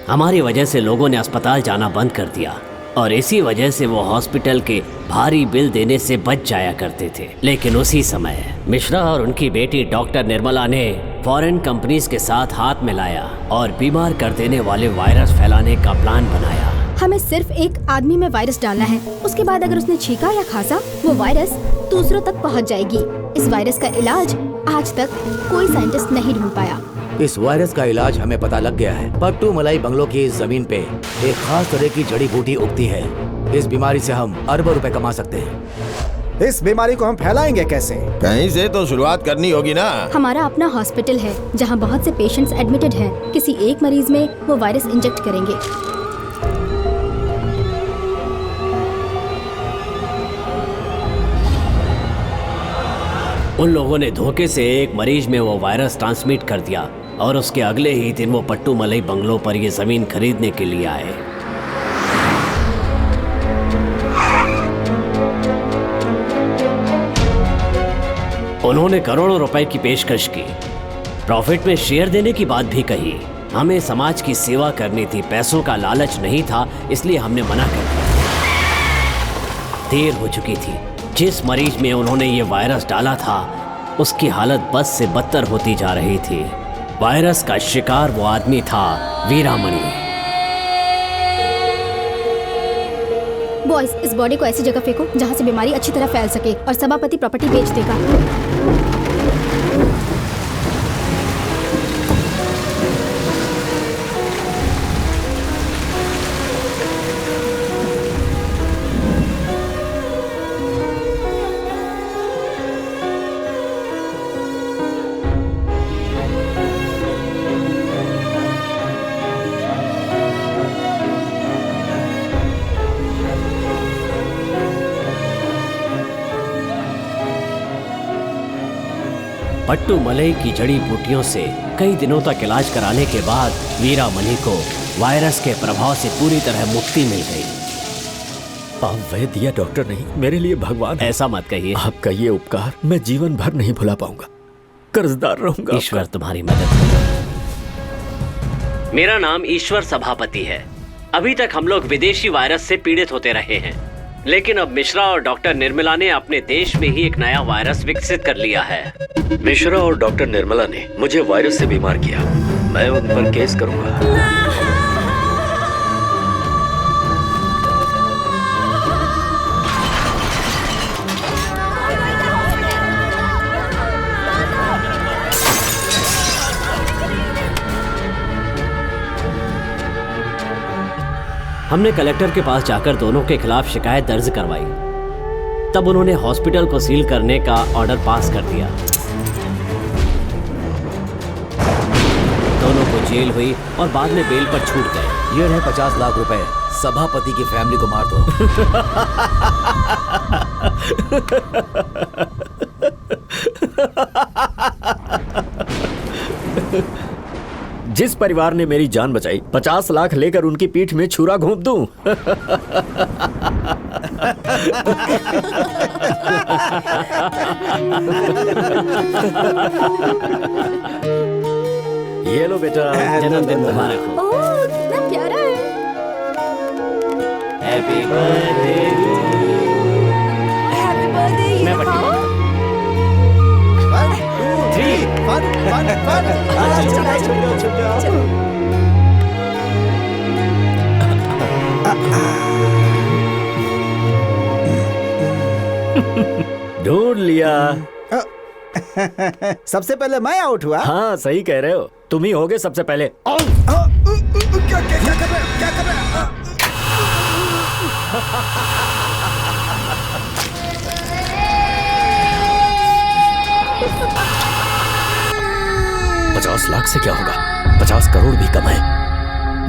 हमारी वजह से लोगों ने अस्पताल जाना बंद कर दिया और इसी वजह से वो हॉस्पिटल के भारी बिल देने से बच जाया करते थे। लेकिन उसी समय मिश्रा और उनकी बेटी डॉक्टर निर्मला ने फॉरेन कंपनीज के साथ हाथ मिलाया और बीमार कर देने वाले वायरस फैलाने का प्लान बनाया। हमें सिर्फ एक आदमी में वायरस डालना है, उसके बाद अगर उसने छींका या खांसा वो वायरस दूसरों तक पहुंच जाएगी। इस वायरस का इलाज आज तक कोई साइंटिस्ट नहीं ढूंढ पाया। इस वायरस का इलाज हमें पता लग गया है। पट्टू मलाई बंगलों की इस जमीन पे एक खास तरह की जड़ी बूटी उगती है। इस बीमारी से हम अरबों रुपए कमा सकते हैं। इस बीमारी को हम फैलाएंगे कैसे? कहीं से तो शुरुआत करनी होगी ना। हमारा अपना हॉस्पिटल है जहां बहुत से पेशेंट्स एडमिटेड हैं। किसी एक मरीज में वो वायरस इंजेक्ट करेंगे। उन लोगों ने धोखे से एक मरीज में वो वायरस ट्रांसमिट कर दिया और उसके अगले ही दिन वो पट्टू मलाई बंगलों पर ये जमीन खरीदने के लिए आए। उन्होंने करोड़ों रुपए की पेशकश की, प्रॉफिट में शेयर देने की बात भी कही। हमें समाज की सेवा करनी थी, पैसों का लालच नहीं था, इसलिए हमने मना कर दिया। देर हो चुकी थी। जिस मरीज में उन्होंने ये वायरस डाला था उसकी हालत बद से बदतर होती जा रही थी। वायरस का शिकार वो आदमी था वीरामणि। बॉयज, इस बॉडी को ऐसी जगह फेंको जहां से बीमारी अच्छी तरह फैल सके और सभापति प्रॉपर्टी बेच देगा। पट्टू मलाई की जड़ी बूटियों से कई दिनों तक इलाज कराने के बाद वीरामणि को वायरस के प्रभाव से पूरी तरह मुक्ति मिल गई। आप वैद्य या डॉक्टर नहीं, मेरे लिए भगवान। ऐसा मत कहिए। आपका ये उपकार मैं जीवन भर नहीं भुला पाऊंगा। कर्जदार रहूंगा। ईश्वर तुम्हारी मदद करे। मेरा नाम ईश्वर सभापति है। अभी तक हम लोग विदेशी वायरस से पीड़ित होते रहे हैं, लेकिन अब मिश्रा और डॉक्टर निर्मला ने अपने देश में ही एक नया वायरस विकसित कर लिया है। मिश्रा और डॉक्टर निर्मला ने मुझे वायरस से बीमार किया। मैं उन पर केस करूंगा। हमने कलेक्टर के पास जाकर दोनों के खिलाफ शिकायत दर्ज करवाई। तब उन्होंने हॉस्पिटल को सील करने का ऑर्डर पास कर दिया। दोनों को जेल हुई और बाद में बेल पर छूट गए। ये रहे 50 लाख रुपए। सभापति की फैमिली को मार दो। जिस परिवार ने मेरी जान बचाई, 50 लाख लेकर उनकी पीठ में छुरा घोंप दूं। ये लो बेटा, जन्मदिन मुबारक हो। ओह कितना प्यारा है। हैप्पी बर्थडे हैप्पी बर्थडे ये मैं खाओ। 1 2 3 फन फन फन। छुप जाओ। ढूंढ लिया। सबसे पहले मैं आउट हुआ। हाँ सही कह रहे हो, तुम ही होगे सबसे पहले। क्या कर रहे हो? क्या कर रहे हो? 50 लाख से क्या होगा, 50 करोड़ भी कम है।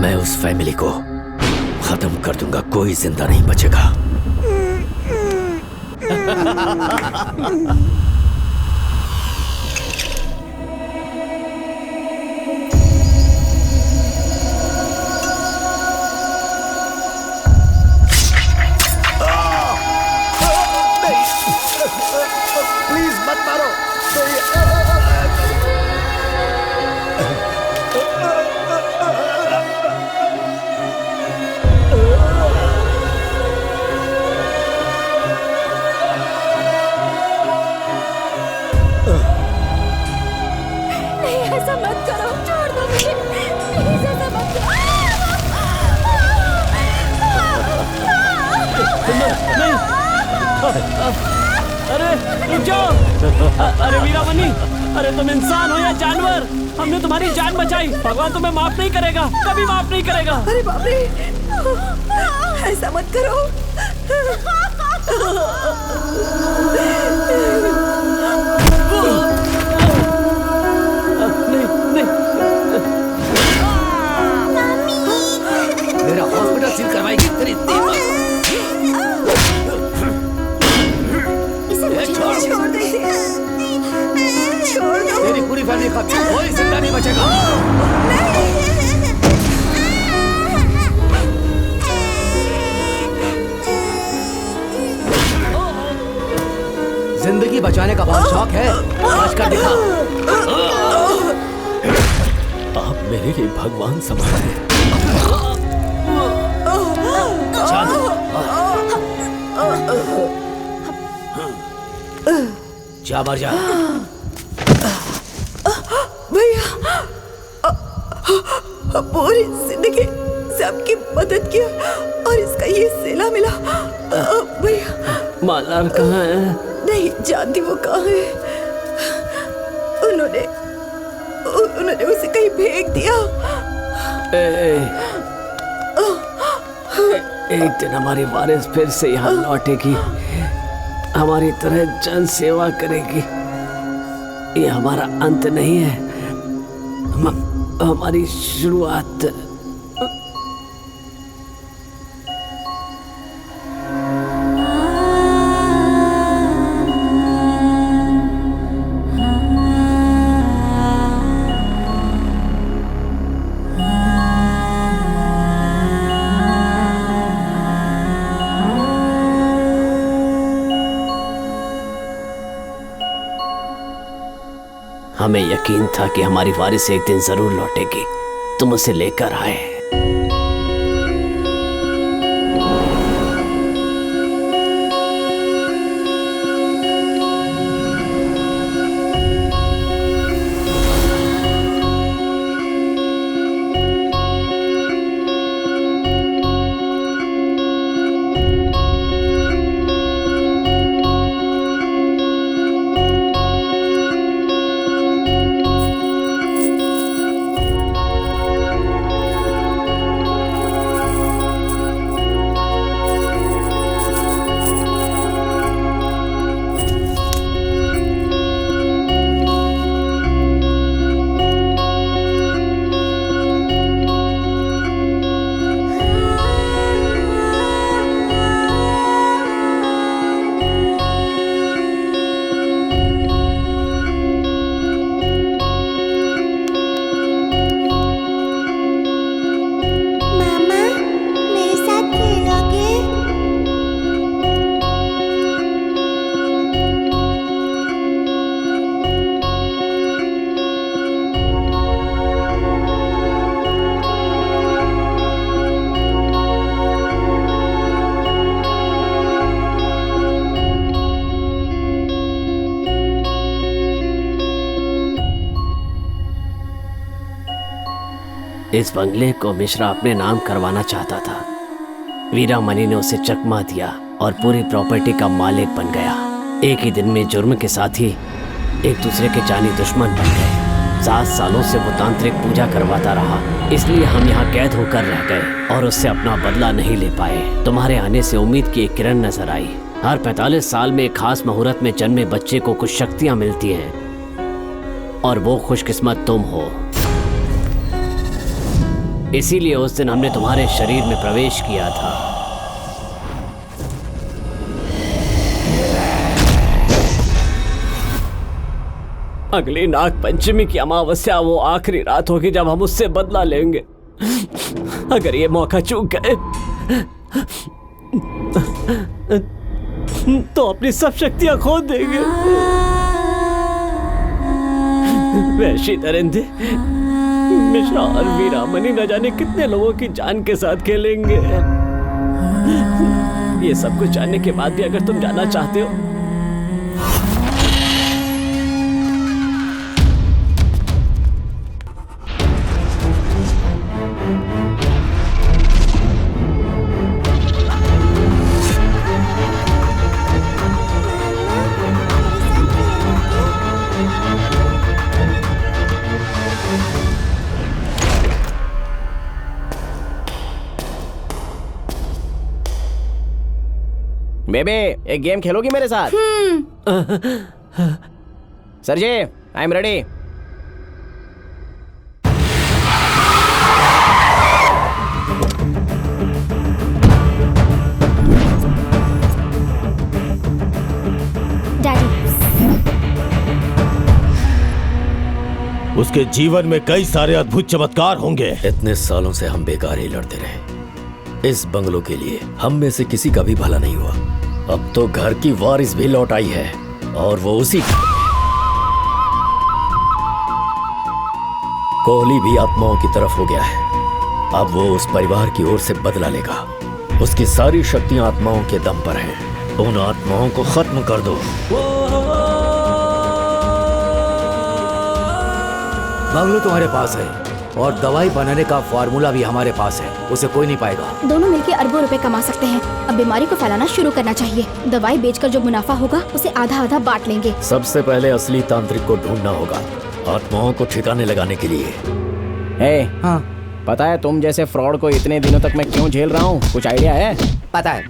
मैं उस फैमिली को खत्म कर दूंगा, कोई जिंदा नहीं बचेगा। प्लीज मत मारो। नहीं ऐसा मत करो, छोड़ दो मुझे, प्लीज ऐसा मत करो। नहीं। अरे रुक जाओ। अरे वीरामणि, अरे तुम इंसान हो या जानवर, हमने तुम्हारी जान बचाई। भगवान तुम्हें माफ नहीं करेगा, कभी माफ नहीं करेगा। अरे बाप रे, ऐसा मत करो। मेरा हॉस्पिटल सील करवाएगी तेरी दीवार। छोड़ दे इसे। छोड़ दो। तेरी पूरी फैमिली खत्म, कोई जिंदा नहीं बचेगा। जिंदगी बचाने का बहुत शौक है, आज कर दिखा। आप मेरे लिए भगवान समान हैं। जा मर जा। भैया, पूरी जिंदगी सबकी मदद किया और इसका ये सिला मिला। भैया मालार कहाँ है? नहीं जानती वो कहाँ है। उन्होंने उसे कहीं फेंक दिया। एक दिन हमारी वारिस फिर से यहाँ लौटेगी, हमारी तरह जन सेवा करेगी। ये हमारा अंत नहीं है, हमारी शुरुआत। हमें यकीन था कि हमारी वारिस एक दिन जरूर लौटेगी, तुम उसे लेकर आए। इस बंगले को मिश्रा अपने नाम करवाना चाहता था। वीरा मनी ने उसे चकमा दिया और पूरी प्रॉपर्टी का मालिक बन गया। एक ही दिन में जुर्म के साथी एक दूसरे के जानी दुश्मन बन गए। 7 सालों से वो तांत्रिक पूजा करवाता रहा, इसलिए हम यहाँ कैद होकर रह गए और उससे अपना बदला नहीं ले पाए। तुम्हारे आने से उम्मीद की एक किरण नजर आई। हर 45 साल में एक खास मुहूर्त में जन्मे बच्चे को कुछ शक्तियाँ मिलती हैं और वो खुशकिस्मत तुम हो। इसीलिए उस दिन हमने तुम्हारे शरीर में प्रवेश किया था। अगली नाग पंचमी की अमावस्या वो आखिरी रात होगी जब हम उससे बदला लेंगे। अगर ये मौका चूक गए तो अपनी सब शक्तियां खो देंगे। वैशी दरिंदे मिश्रा और वीरा मनी न जाने कितने लोगों की जान के साथ खेलेंगे। ये सब कुछ जानने के बाद भी अगर तुम जाना चाहते हो बेबे, एक गेम खेलोगी मेरे साथ? Sergey, I am ready. उसके जीवन में कई सारे अद्भुत चमत्कार होंगे। इतने सालों से हम बेकार ही लड़ते रहे। इस बंगलों के लिए हम में से किसी का भी भला नहीं हुआ। अब तो घर की वारिस भी लौट आई है और वो उसी कोहली भी आत्माओं की तरफ हो गया है। अब वो उस परिवार की ओर से बदला लेगा। उसकी सारी शक्तियां आत्माओं के दम पर हैं। उन आत्माओं को खत्म कर दो। बंगलो तुम्हारे पास है और दवाई बनाने का फॉर्मूला भी हमारे पास है। उसे कोई नहीं पाएगा। दोनों मिलकर अरबों रुपए कमा सकते हैं। अब बीमारी को फैलाना शुरू करना चाहिए। दवाई बेचकर जो मुनाफा होगा उसे आधा आधा बांट लेंगे। सबसे पहले असली तांत्रिक को ढूंढना होगा, आत्माओं को ठिकाने लगाने के लिए। हाँ, पता है तुम जैसे फ्रॉड को इतने दिनों तक मैं क्यों झेल रहा हूँ? कुछ आइडिया है? पता है,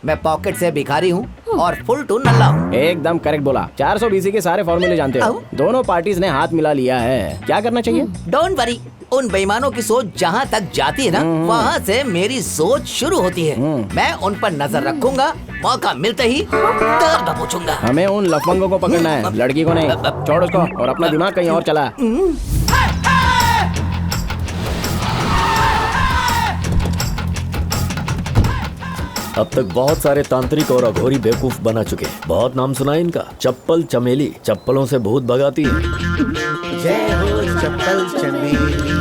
मैं पॉकेट से भिखारी हूँ और फुल टू नल्ला हूँ। एकदम करेक्ट बोला। 400 BC के सारे फॉर्मूले जानते हो। दोनों पार्टीज ने हाथ मिला लिया है। क्या करना चाहिए? डोंट वरी, उन बेईमानों की सोच जहाँ तक जाती है ना, वहाँ से मेरी सोच शुरू होती है। मैं उन पर नजर रखूंगा, मौका मिलते ही दर्द पूछूंगा। हमें उन लफंगों को पकड़ना है, लड़की को नहीं। छोड़ उसको और अपना दिमाग कहीं और चला। अब तक बहुत सारे तांत्रिक और अघोरी बेवकूफ बना चुके हैं। बहुत नाम सुना है इनका। चप्पल चमेली चप्पलों से भूत भगाती है। जय हो चप्पल चमेली।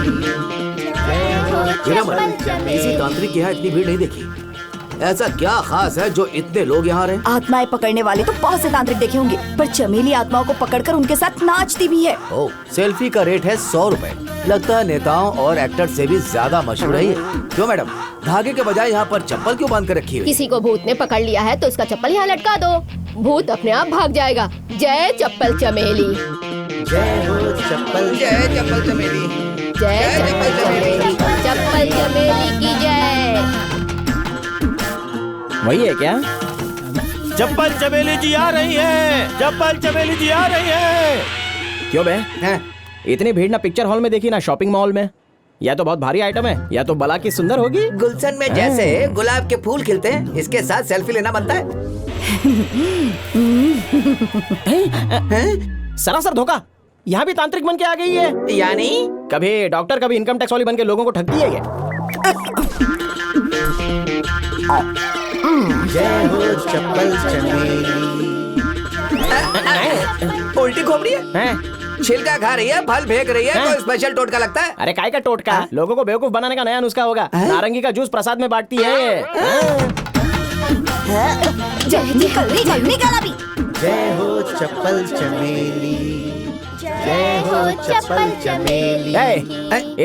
किसी तांत्रिक के यहाँ इतनी भीड़ नहीं देखी। ऐसा क्या खास है जो इतने लोग यहाँ रहे? आत्माएं पकड़ने वाले तो बहुत से तांत्रिक देखे होंगे, पर चमेली आत्माओं को पकड़कर उनके साथ नाचती भी है। ओह, सेल्फी का रेट है 100 रुपए। लगता है नेताओं और एक्टर से भी ज्यादा मशहूर है ये। क्यों मैडम, धागे के बजाय यहाँ पर चप्पल क्यों बांध कर रखी है? किसी को भूत ने पकड़ लिया है तो उसका चप्पल यहाँ लटका दो, भूत अपने आप भाग जाएगा। जय चप्पल चमेली। जय हो चप्पल, जय चप्पल चमेली। जय चप्पल चमेली। चप्पल चमेली की जय। वही है क्या? चप्पल चमेली जी आ रही है। चप्पल चमेली जी आ रही है। क्यों बे? इतनी भीड़ ना पिक्चर हॉल में देखी ना शॉपिंग मॉल में। या तो बहुत भारी आइटम है या तो बला की सुंदर होगी। गुलशन में जैसे गुलाब के फूल खिलते हैं, इसके साथ सेल्फी लेना बनता है। सरासर धोखा। यहाँ भी तांत्रिक बन के आ गई है। यानी कभी डॉक्टर कभी इनकम टैक्स वाली बन के लोगों को ठगती है क्या? जय हो चप्पल चमेली। उल्टी खोपड़ी है? छिलका खा रही है, फल फेंक रही है, कोई स्पेशल टोटका लगता है? अरे काय का टोटका? लोगों को बेवकूफ बनाने का नया नुस्खा होगा। नारंगी का जूस प्रसाद में बांटती है ये। निकल अभी। जय हो चप्पल चमेली। जय हो चप्पल चमेली।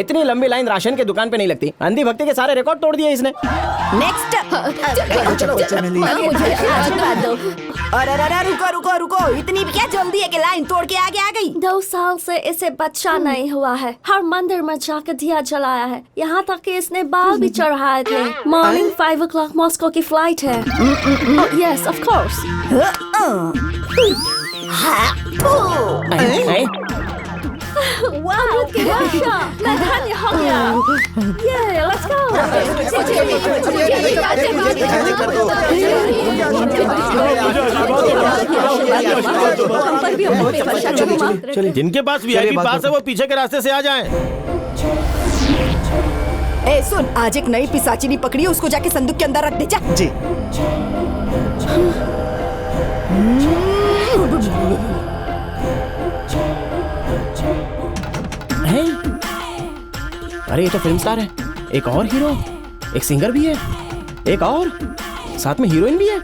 इतनी लंबी लाइन राशन के दुकान पे नहीं लगती। अंधी भक्ति के सारे रिकॉर्ड तोड़ दिए इसने। नेक्स्ट। अरे रुको रुको, इतनी भी क्या जल्दी है कि लाइन तोड़ के आगे आ गई। 2 साल से इसे बच्चा नहीं हुआ है। हर मंदिर में जाकर दिया जलाया है, यहाँ तक कि इसने बाल भी चढ़ाए थे। मॉर्निंग 5 o'clock मॉस्को की फ्लाइट है। Yes of course. वाह की वर्षा, मैं धन्य हो गया। ये लेट्स गो। जिनके पास वीआईपी पास है वो पीछे के रास्ते से आ जाएं। ए सुन, आज एक नई पिशाचिनी पकड़ी है, उसको जाके संदूक के अंदर रख दे। जा जी। अरे ये तो फिल्म स्टार है। एक और हीरो, एक सिंगर भी है, एक और साथ में हीरोइन भी है।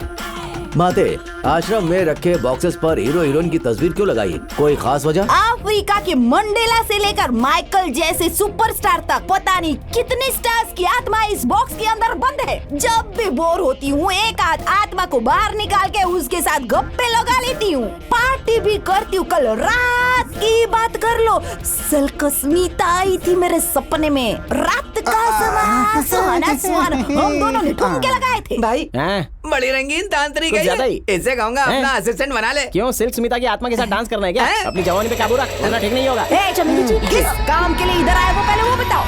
माते, आश्रम में रखे बॉक्सेस पर हीरो हीरोइन की तस्वीर क्यों लगाई? कोई खास वजह? अफ्रीका के मंडेला से लेकर माइकल जैसे सुपरस्टार तक पता नहीं कितने स्टार्स की आत्मा इस बॉक्स के अंदर बंद है। जब भी बोर होती हूँ एक आध आत्मा को बाहर निकाल के उसके साथ गप्पे लगा लेती हूँ, पार्टी भी करती हूँ। कल रात की बात कर लो, सलकस्मिता आई थी मेरे सपने में। रात का समय सुहाना सुहाना, हम दोनों ने ठुमके लगाए थे। भाई बड़ी रंगीन तांत्रिक है ये। इसे कहूँगा अपना असिस्टेंट बना ले। क्यों, सिल्क स्मिता की आत्मा के साथ डांस करना है क्या? अपनी जवानी पे काबू रख, वरना ठीक नहीं होगा। चमेली जी, किस काम के लिए इधर आए वो पहले वो बताओ।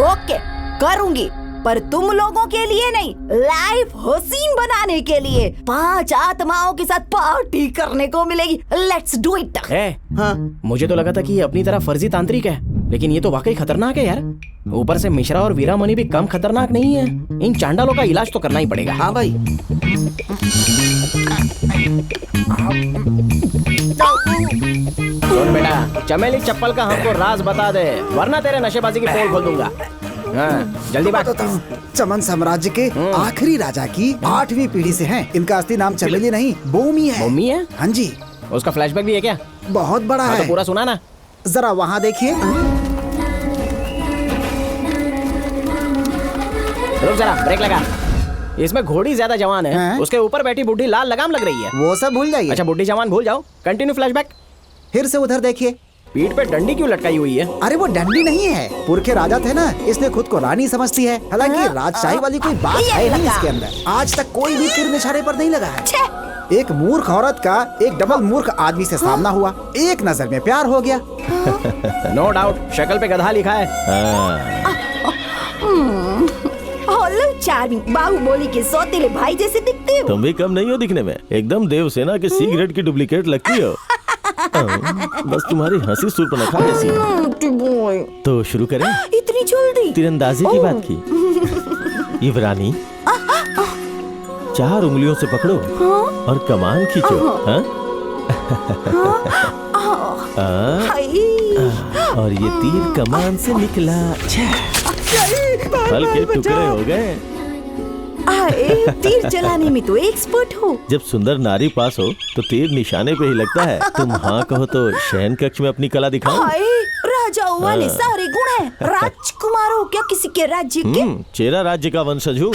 ओके, करूंगी, पर तुम लोगों के लिए नहीं, लाइफ हसीन बनाने के लिए 5 आत्माओं के साथ पार्टी करने को मिलेगी। Let's do it. मुझे तो लगा था कि ये अपनी तरह फर्जी तांत्रिक है, लेकिन ये तो वाकई खतरनाक है यार। ऊपर से मिश्रा और वीरामणि भी कम खतरनाक नहीं है। इन चांडालों का इलाज तो करना ही पड़ेगा। हाँ भाई। सुन बेटा, चमेली चप्पल का हमको राज बता दे, वरना तेरे नशेबाजी की पोल खोल दूंगा। हाँ, जल्दी बात। चमन साम्राज्य के आखिरी राजा की 8वीं पीढ़ी से हैं। इनका असली नाम चमेली नहीं, बोमी है। बोमी है? हाँ जी। उसका फ्लैशबैक भी है क्या? बहुत बड़ा है। तो पूरा सुना ना। जरा वहाँ देखिए। रुक जरा, ब्रेक लगा। इसमें घोड़ी ज्यादा जवान है, उसके ऊपर बैठी बुढ़ी लाल लगाम लग रही है। वो सब भूल जाइए। अच्छा, बुढ़ी जवान भूल जाओ। Continue flashback. फिर से उधर देखिए। पीठ पे डंडी क्यों लटकाई हुई है? अरे वो डंडी नहीं है, पुरखे राजा थे ना, इसने खुद को रानी समझती है। हालांकि राजशाही वाली कोई बात है नहीं इसके अंदर। आज तक कोई भी तीर निशाने पर नहीं लगा है। एक मूर्ख औरत का एक डबल मूर्ख आदमी से सामना हुआ, एक नजर में प्यार हो गया। नो डाउट, शक्ल पे गधा लिखा है। चार्मिंग, बाहुबली के सौतेले भाई जैसे दिखते हो। तुम भी कम नहीं हो दिखने में, एकदम देवसेना के सिगरेट की डुप्लीकेट लगती हो। बस तुम्हारी हंसी सूर्पनखा जैसी है। तो शुरू करें? इतनी जल्दी? तीरंदाजी की बात की। युवरानी, 4 उंगलियों से पकड़ो और कमान खींचो। और ये तीर कमान से निकला, फल के टुकड़े हो गए। तीर चलाने में तो एक्सपर्ट हो। जब सुंदर नारी पास हो तो तीर निशाने पे ही लगता है। तुम हाँ कहो तो शयन कक्ष में अपनी कला दिखाओ। राजाओं वाले सारे गुण हैं। राजकुमार हो क्या किसी के राज्य के? चेरा राज्य का वंशज हूँ।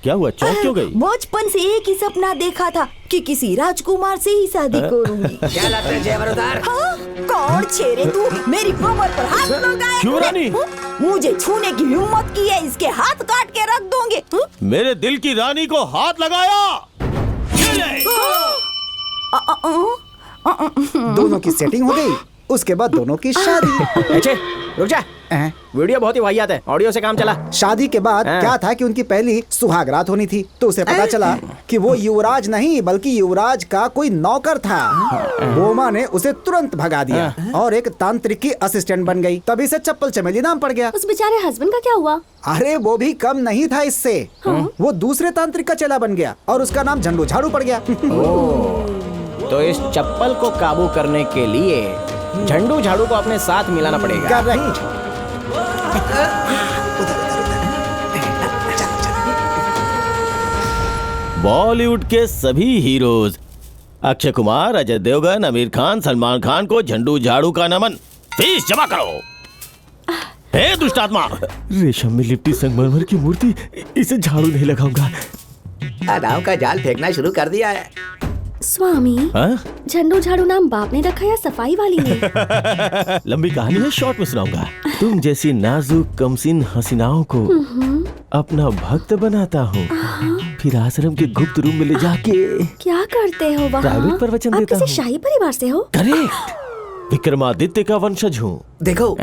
क्या हुआ, चौंक क्यों गई? बचपन से एक ही सपना देखा था कि किसी राजकुमार से ही शादी करूंगी। क्या लगता है जयवरदार? कौन छेरे तू, मेरी कमर पर हाथ लगाया? युवरानी, मुझे छूने की हिम्मत की है, इसके हाथ काट के रख दूंगे। मेरे दिल की रानी को हाथ लगाया। दोनों की सेटिंग हो गई, उसके बाद दोनों की शादी। रुक जा, वीडियो बहुत ही वाहियात है, ऑडियो से काम चला। शादी के बाद क्या था कि उनकी पहली सुहाग रात होनी थी, तो उसे पता चला कि वो युवराज नहीं बल्कि युवराज का कोई नौकर था। बोमा ने उसे तुरंत भगा दिया और एक तांत्रिक की असिस्टेंट बन गई। तभी से चप्पल चमेली नाम पड़ गया। उस बेचारे हस्बैंड का क्या हुआ? अरे वो भी कम नहीं था इससे। वो दूसरे तांत्रिक का चेला बन गया और उसका नाम झंडू झाड़ू पड़ गया। तो इस चप्पल को काबू करने के लिए झंडू झाड़ू को अपने साथ मिलाना पड़ेगा। बॉलीवुड के सभी हीरोज अक्षय कुमार, अजय देवगन, आमिर खान, सलमान खान को झंडू झाड़ू का नमन। फीस जमा करो। हे दुष्टात्मा, रेशम में लिपटी संगमरमर की मूर्ति, इसे झाड़ू नहीं लगाऊंगा। अनाव का जाल फेंकना शुरू कर दिया है। स्वामी, झंडू झाड़ू नाम बाप ने रखा या सफाई वाली ने? लंबी कहानी है, शॉर्ट में सुनाऊंगा। तुम जैसी नाजुक कमसिन हसीनाओं को अपना भक्त बनाता हूँ, फिर आश्रम के गुप्त रूम में ले जाके क्या करते हो वहाँ? प्राइवेट प्रवचन आप देता किसी हूँ। शाही परिवार से हो? करेक्ट, विक्रमादित्य का वंशज हूँ। देखो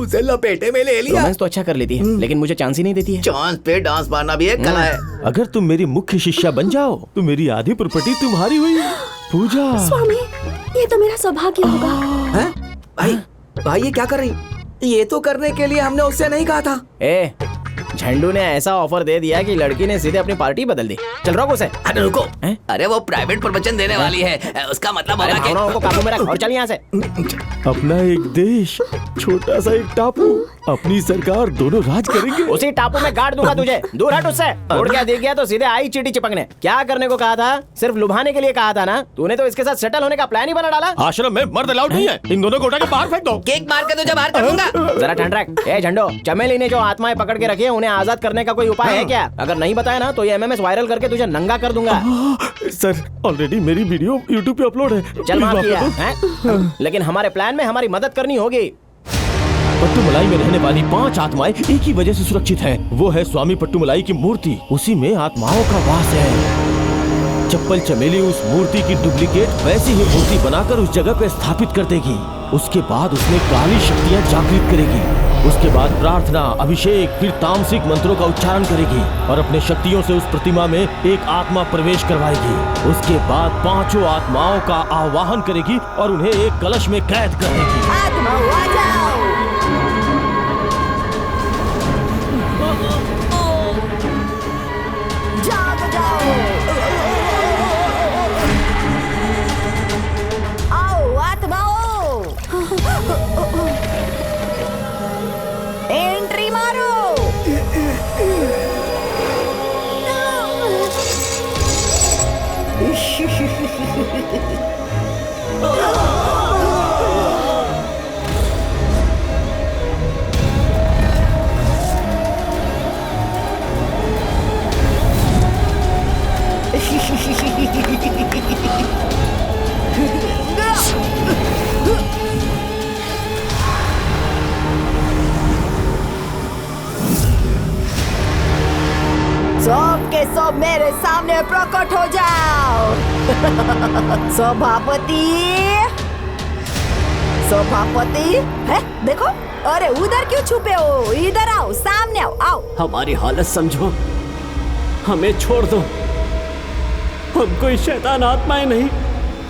उसे लपेटे में ले लिया। रोमांस तो अच्छा कर लेती है, लेकिन मुझे चांस ही नहीं देती है। चांस पे डांस मारना भी एक कला है। अगर तुम मेरी मुख्य शिष्या बन जाओ तो मेरी आधी प्रॉपर्टी तुम्हारी हुई। पूजा। स्वामी, ये तो मेरा सौभाग्य होगा। भाई ये क्या कर रही? ये तो करने के लिए हमने उससे नहीं कहा था। झंडू ने ऐसा ऑफर दे दिया कि लड़की ने सीधे अपनी पार्टी बदल दी। चल रोको उसे। अरे रुको, अरे वो प्राइवेट प्रवचन देने वाली है, उसका मतलब होगा कि भावनाओं को काबू में रख और चल यहाँ से। अपना एक देश, छोटा सा एक टापू, अपनी सरकार, दोनों राज करेंगे। उसी टापू में गाड़ दूंगा तुझे। दूर हट उससे। उड़ गया दिख गया तो सीधे आई चीटी चिपकने। क्या करने को कहा था? सिर्फ लुभाने के लिए कहा था ना? तूने तो इसके साथ सेटल होने का प्लान ही बना डाला। आश्रम में मर्द अलाउड नहीं है। इन दोनों को उठा के बाहर फेंक दो। केक मार के तुझे बाहर कर दूंगा। जरा ठंड रख। ए झंडो, चमेली ने जो आत्माएं पकड़ के रखी है, उन्हें आजाद करने का कोई उपाय है क्या? अगर नहीं बताया ना तो ये MMS वायरल करके तुझे नंगा कर दूंगा। सर, ऑलरेडी मेरी वीडियो YouTube पे अपलोड है। चल माफ किया हैं? लेकिन हमारे प्लान में हमारी मदद करनी होगी। पट्टूमलाई में रहने वाली 5 आत्माएं एक ही वजह से सुरक्षित हैं। वो है स्वामी पट्टूमलाई की मूर्ति। उसी में आत्माओं का वास है। चप्पल चमेली उस मूर्ति की डुप्लीकेट वैसी ही मूर्ति बनाकर उस जगह पे स्थापित कर देगी। उसके बाद उसमें काली शक्तियां जागृत करेगी। उसके बाद प्रार्थना, अभिषेक, फिर तामसिक मंत्रों का उच्चारण करेगी और अपने शक्तियों से उस प्रतिमा में एक आत्मा प्रवेश करवाएगी। उसके बाद 5 आत्माओं का आवाहन करेगी और उन्हें एक कलश में कैद कर देगी। आत्माओं आ जाओ। जाग जाओ। आओ आत्माओं, एंट्री मारो। सब के सब मेरे सामने प्रकट हो जाओ। सभापति, सभापति है, देखो। अरे उधर क्यों छुपे हो? इधर आओ, सामने आओ, आओ। हमारी हालत समझो, हमें छोड़ दो। हम कोई शैतान आत्माएं नहीं,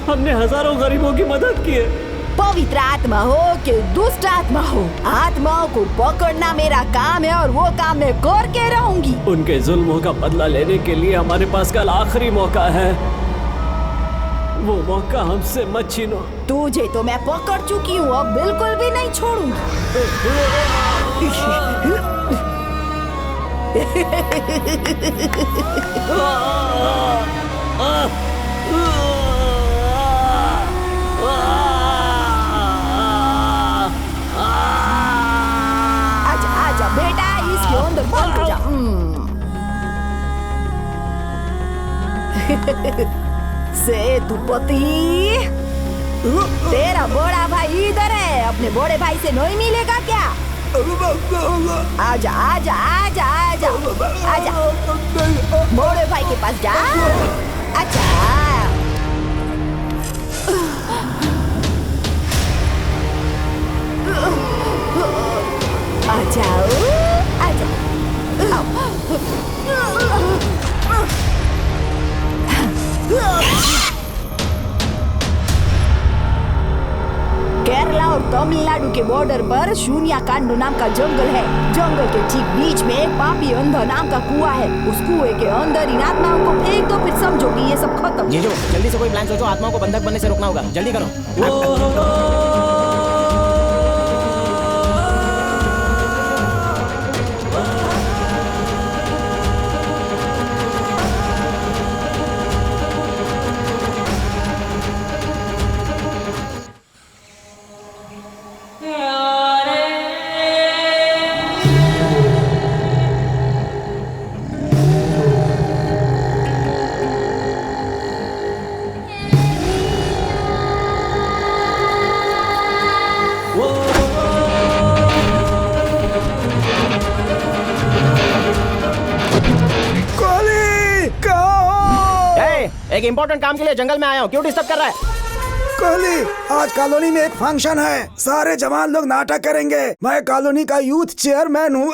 हमने हजारों गरीबों की मदद की है। पवित्र आत्मा हो कि दुष्ट आत्मा हो, आत्माओं को पकड़ना मेरा काम है और वो काम मैं करके रहूंगी। उनके जुल्मों का बदला लेने के लिए हमारे पास कल आखिरी मौका है। वो मौका हमसे मत छीनो। तुझे तो मैं पकड़ चुकी हूँ, अब बिल्कुल भी नहीं छोड़ूंगी। आजा आजा बेटा, इसके अंदर बंद हो जा। सेतुपति, तेरा बड़ा भाई इधर है, अपने बड़े भाई से नहीं मिलेगा क्या? आजा आजा आजा आजा आजा, बड़े भाई के पास जा। अच्छा आ जाओ, आ जाओ। केरला और तमिलनाडु के बॉर्डर पर शून्यकांड नाम का जंगल है। जंगल के ठीक बीच में एक पापी अंधा नाम का कुआं है। उस कुएं के अंदर इन आत्माओं को फेंक दो, फिर समझो कि ये सब खत्म। जीजू, जल्दी से कोई प्लान सोचो, आत्माओं को बंधक बनने से रोकना होगा। जल्दी करो। इम्पोर्टेंट काम के लिए जंगल में आया हूँ, क्यों डिस्टर्ब कर रहा है? कोहली, आज कॉलोनी में एक फंक्शन है, सारे जवान लोग नाटक करेंगे। मैं कॉलोनी का यूथ चेयरमैन हूँ।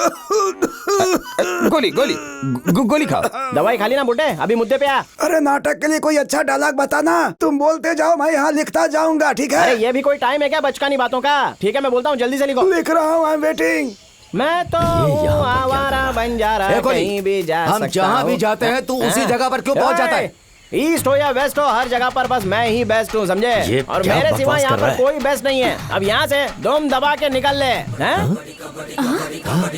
गोली खाओ। दवाई खा ली ना बुड्ढे, अभी मुद्दे पे आ। अरे नाटक के लिए कोई अच्छा डायलॉग बताना, तुम बोलते जाओ, मैं यहाँ लिखता जाऊंगा, ठीक है? अरे ये भी कोई टाइम है क्या बचकानी बातों का? ठीक है मैं बोलता हूँ, जल्दी से लिखो। लिख रहा हूँ, आई एम वेटिंग। मैं तो आवारा बंजारा, कहीं भी जा हम जहाँ भी जाते हैं तू उसी जगह पर क्यों पहुँच जाता है? ईस्ट हो या वेस्ट हो, हर जगह पर बस मैं ही बेस्ट हूँ, समझे? और मेरे सिवा यहाँ पर कोई बेस्ट नहीं है। अब यहाँ से दम दबा के निकल ले।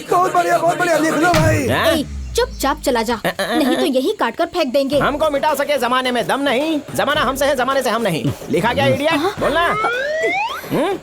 बहुत बढ़िया, लिख लो भाई। चुपचाप चला जा, नहीं तो यही काट कर फेंक देंगे। हमको मिटा सके जमाने में दम नहीं, जमाना हमसे है, जमाने से हम नहीं। लिखा क्या इडियट? बोलना।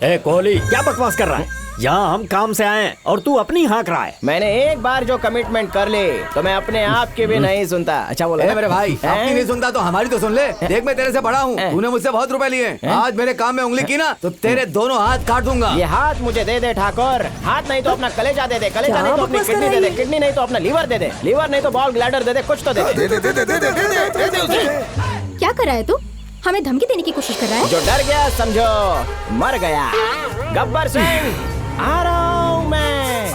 ए कोहली, क्या बकवास कर रहा है? यहाँ हम काम से आए और तू अपनी हाँक रहा है। मैंने एक बार जो कमिटमेंट कर ली तो मैं अपने आप की भी नहीं सुनता। अच्छा बोलो मेरे भाई, आपकी नहीं सुनता तो हमारी तो सुन ले। देख मैं तेरे से बड़ा हूँ, तूने मुझसे बहुत रुपए लिए। आज मेरे काम में उंगली की ना तो तेरे दोनों हाथ काट दूंगा। ये हाथ मुझे दे दे ठाकुर, हाथ नहीं तो अपना कलेजा दे दे, कलेजा नहीं तो अपनी किडनी दे दे, किडनी नहीं तो अपना लीवर दे दे, लीवर नहीं तो बॉल ग्लैडर दे दे, कुछ तो दे दे। क्या कर रहा है तू? हमें धमकी देने की कोशिश कर रहा है? जो डर गया समझो मर गया। गब्बर सिंह आ रहा हूं मैं।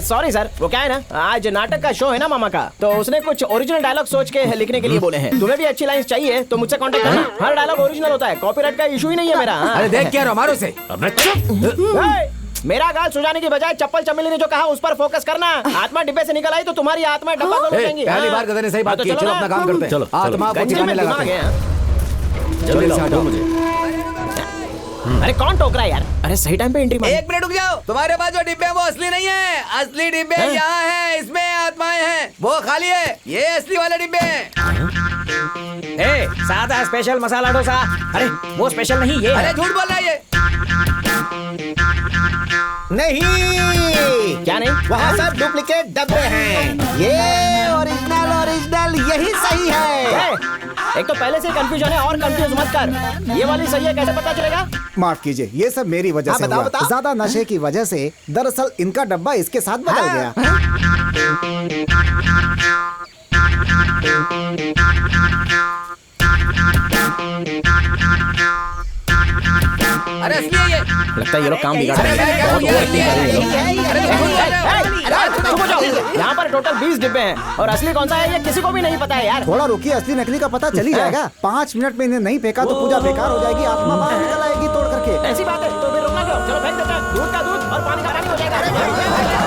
सॉरी सर, वो क्या है ना, आज नाटक का शो है ना मामा का, तो उसने कुछ ओरिजिनल डायलॉग सोच के लिखने के लिए बोले हैं। तुम्हें भी अच्छी लाइंस चाहिए तो मुझसे कांटेक्ट करना। हर डायलॉग ओरिजिनल होता है, कॉपीराइट का इशू ही नहीं है मेरा। अरे देख क्या हमारे से। मेरा गाल सुझाने की बजाय चप्पल चमेली ने जो कहा उस पर फोकस करना। आत्मा डिब्बे से निकल आई तो तुम्हारी आत्मा डब्बा खोल जाएंगी। पहली बार गधे ने सही बात की, चलो अपना काम करते हैं। चलो आत्मा को जिलाने लगा जल्दी से हटाओ मुझे। अरे कौन टोक रहा है यार? अरे सही टाइम पे एंट्री मार। एक मिनट रुक जाओ, तुम्हारे पास जो डिब्बे हैं वो असली नहीं है। असली डिब्बे यहाँ हैं, इसमें आत्माएं हैं, वो खाली है। ये असली वाले डिब्बे हैं। सादा स्पेशल मसाला डोसा। अरे वो स्पेशल नहीं, ये अरे झूठ बोल रहा है ये। नहीं, क्या नहीं? वहाँ सब डुप्लीकेट डब्बे हैं। ये ओरिजिनल यही सही है। एक तो पहले से कंफ्यूजन है और कंफ्यूज मत कर। ये वाली सही है, कैसे पता चलेगा? माफ कीजिए, ये सब मेरी वजह से हुआ। ज्यादा नशे की वजह से दरअसल इनका डब्बा इसके साथ बदल गया। अरे असली है ये। लगता है ये लोग काम बिगाड़ रहे हैं। यहाँ पर टोटल 20 डिब्बे हैं और असली कौन सा है ये किसी को भी नहीं पता है यार। थोड़ा रुकिए, असली नकली का पता चल ही जाएगा। 5 मिनट में इन्हें नहीं फेंका तो पूजा बेकार हो जाएगी, आत्मा बाहर निकल आएगी तोड़ करके। ऐसी बात है तो फिर रुकना क्यों? चलो फेंक देते हैं। दूध का दूध और पानी का पानी हो जाएगा। अभी क्या फेंका?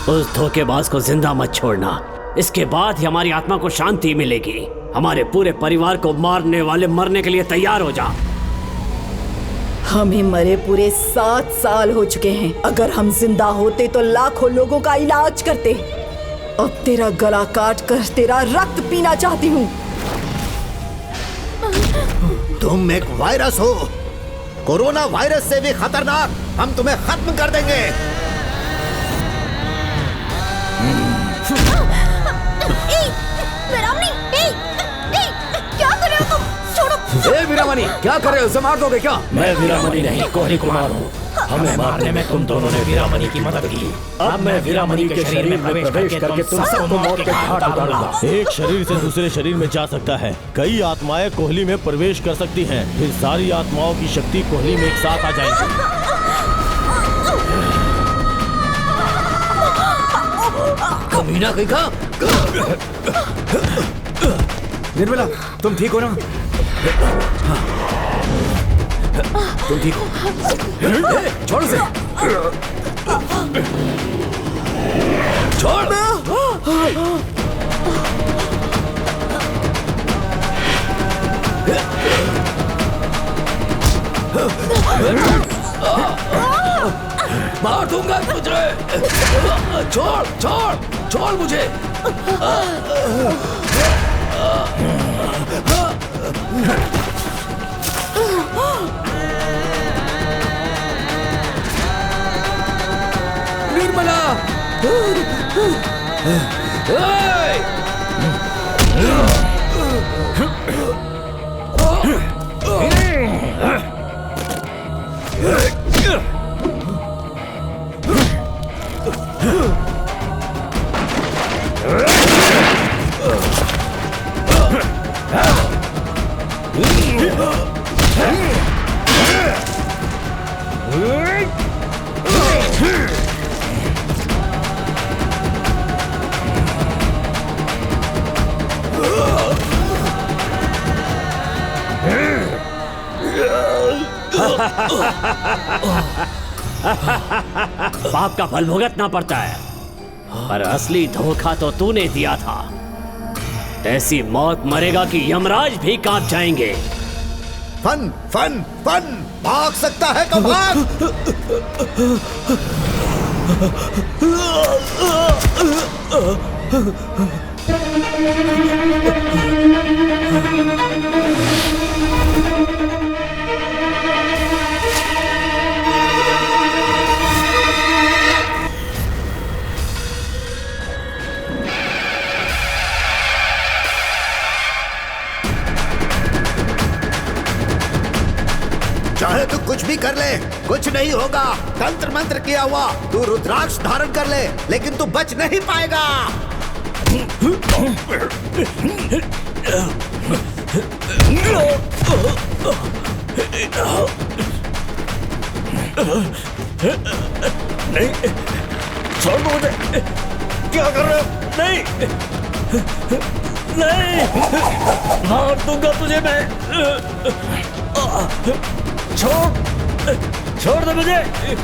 उस धोखेबाज को जिंदा मत छोड़ना, इसके बाद ही हमारी आत्मा को शांति मिलेगी। हमारे पूरे परिवार को मारने वाले मरने के लिए तैयार हो जा। हमें मरे पूरे 7 साल हो चुके हैं। अगर हम जिंदा होते तो लाखों लोगों का इलाज करते। अब तेरा गला काट कर तेरा रक्त पीना चाहती हूँ। तुम एक वायरस हो, कोरोना वायरस से भी खतरनाक। हम तुम्हें खत्म कर देंगे। क्या कर रहे हो तुम? छोड़ो। वीरामणि, क्या कर रहे हो? उसे मार दोगे क्या? मैं वीरामणि नहीं, कोहली कुमार हूँ। हमें मारने में तुम दोनों ने वीरामणि की मदद की। अब मैं वीरामणि के शरीर में प्रवेश करके तुम सबको मौत के घाट उतारूंगा। एक शरीर से दूसरे शरीर में जा सकता है, कई आत्माएं कोहली में प्रवेश कर सकती हैं, फिर सारी आत्माओं की शक्ति कोहली में एक साथ आ जाएगी। कमीना कहीं का? निर्मला, तुम ठीक हो ना? तुम ठीक हो? छोड़ से। छोड़। मार दूंगा तुझे। छोड़ छोड़ छोड़ मुझे। निर्मला। पाप का फल भुगतना पड़ता है, पर असली धोखा तो तूने दिया था। ऐसी मौत मरेगा कि यमराज भी कांप जाएंगे। फन फन फन, भाग सकता है तो भाग। चाहे तू कुछ भी कर ले, कुछ नहीं होगा। तंत्र मंत्र किया हुआ तू रुद्राक्ष धारण कर ले, लेकिन तू बच नहीं पाएगा। नहीं, छोड़ दो मुझे। क्या कर रहे हो? नहीं नहीं, मार दूंगा तुझे मैं। छोड़ दे मुझे। नहीं।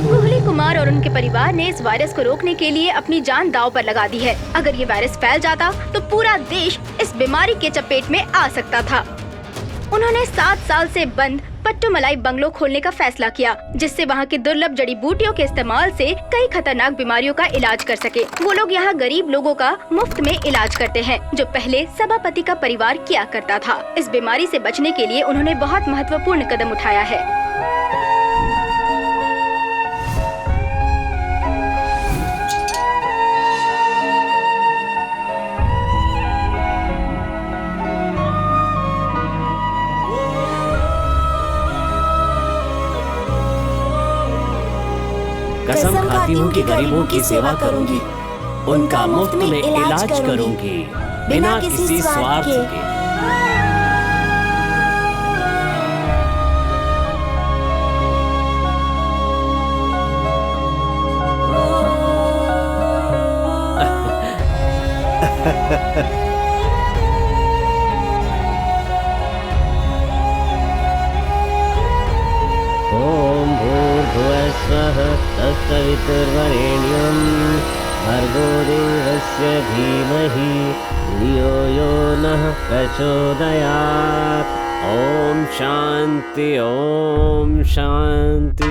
कोहली कुमार और उनके परिवार ने इस वायरस को रोकने के लिए अपनी जान दांव पर लगा दी है। अगर ये वायरस फैल जाता तो पूरा देश इस बीमारी के चपेट में आ सकता था। उन्होंने 7 साल से बंद पट्टूमलाई बंगलो खोलने का फैसला किया, जिससे वहाँ की दुर्लभ जड़ी बूटियों के इस्तेमाल से कई खतरनाक बीमारियों का इलाज कर सके। वो लोग यहाँ गरीब लोगों का मुफ्त में इलाज करते हैं, जो पहले सभापति का परिवार किया करता था। इस बीमारी से बचने के लिए उन्होंने बहुत महत्वपूर्ण कदम उठाया है। कसम खाती हूँ कि गरीबों की सेवा करूंगी, उनका मुफ्त में इलाज करूंगी, बिना किसी स्वार्थ के। ओम भूर्भुवस्वः तत्सवितुर्वरेण्यं भर्गो देवस्य धीमहि धियो यो नः प्रचोदयात्। ओम शांति ओम शांति।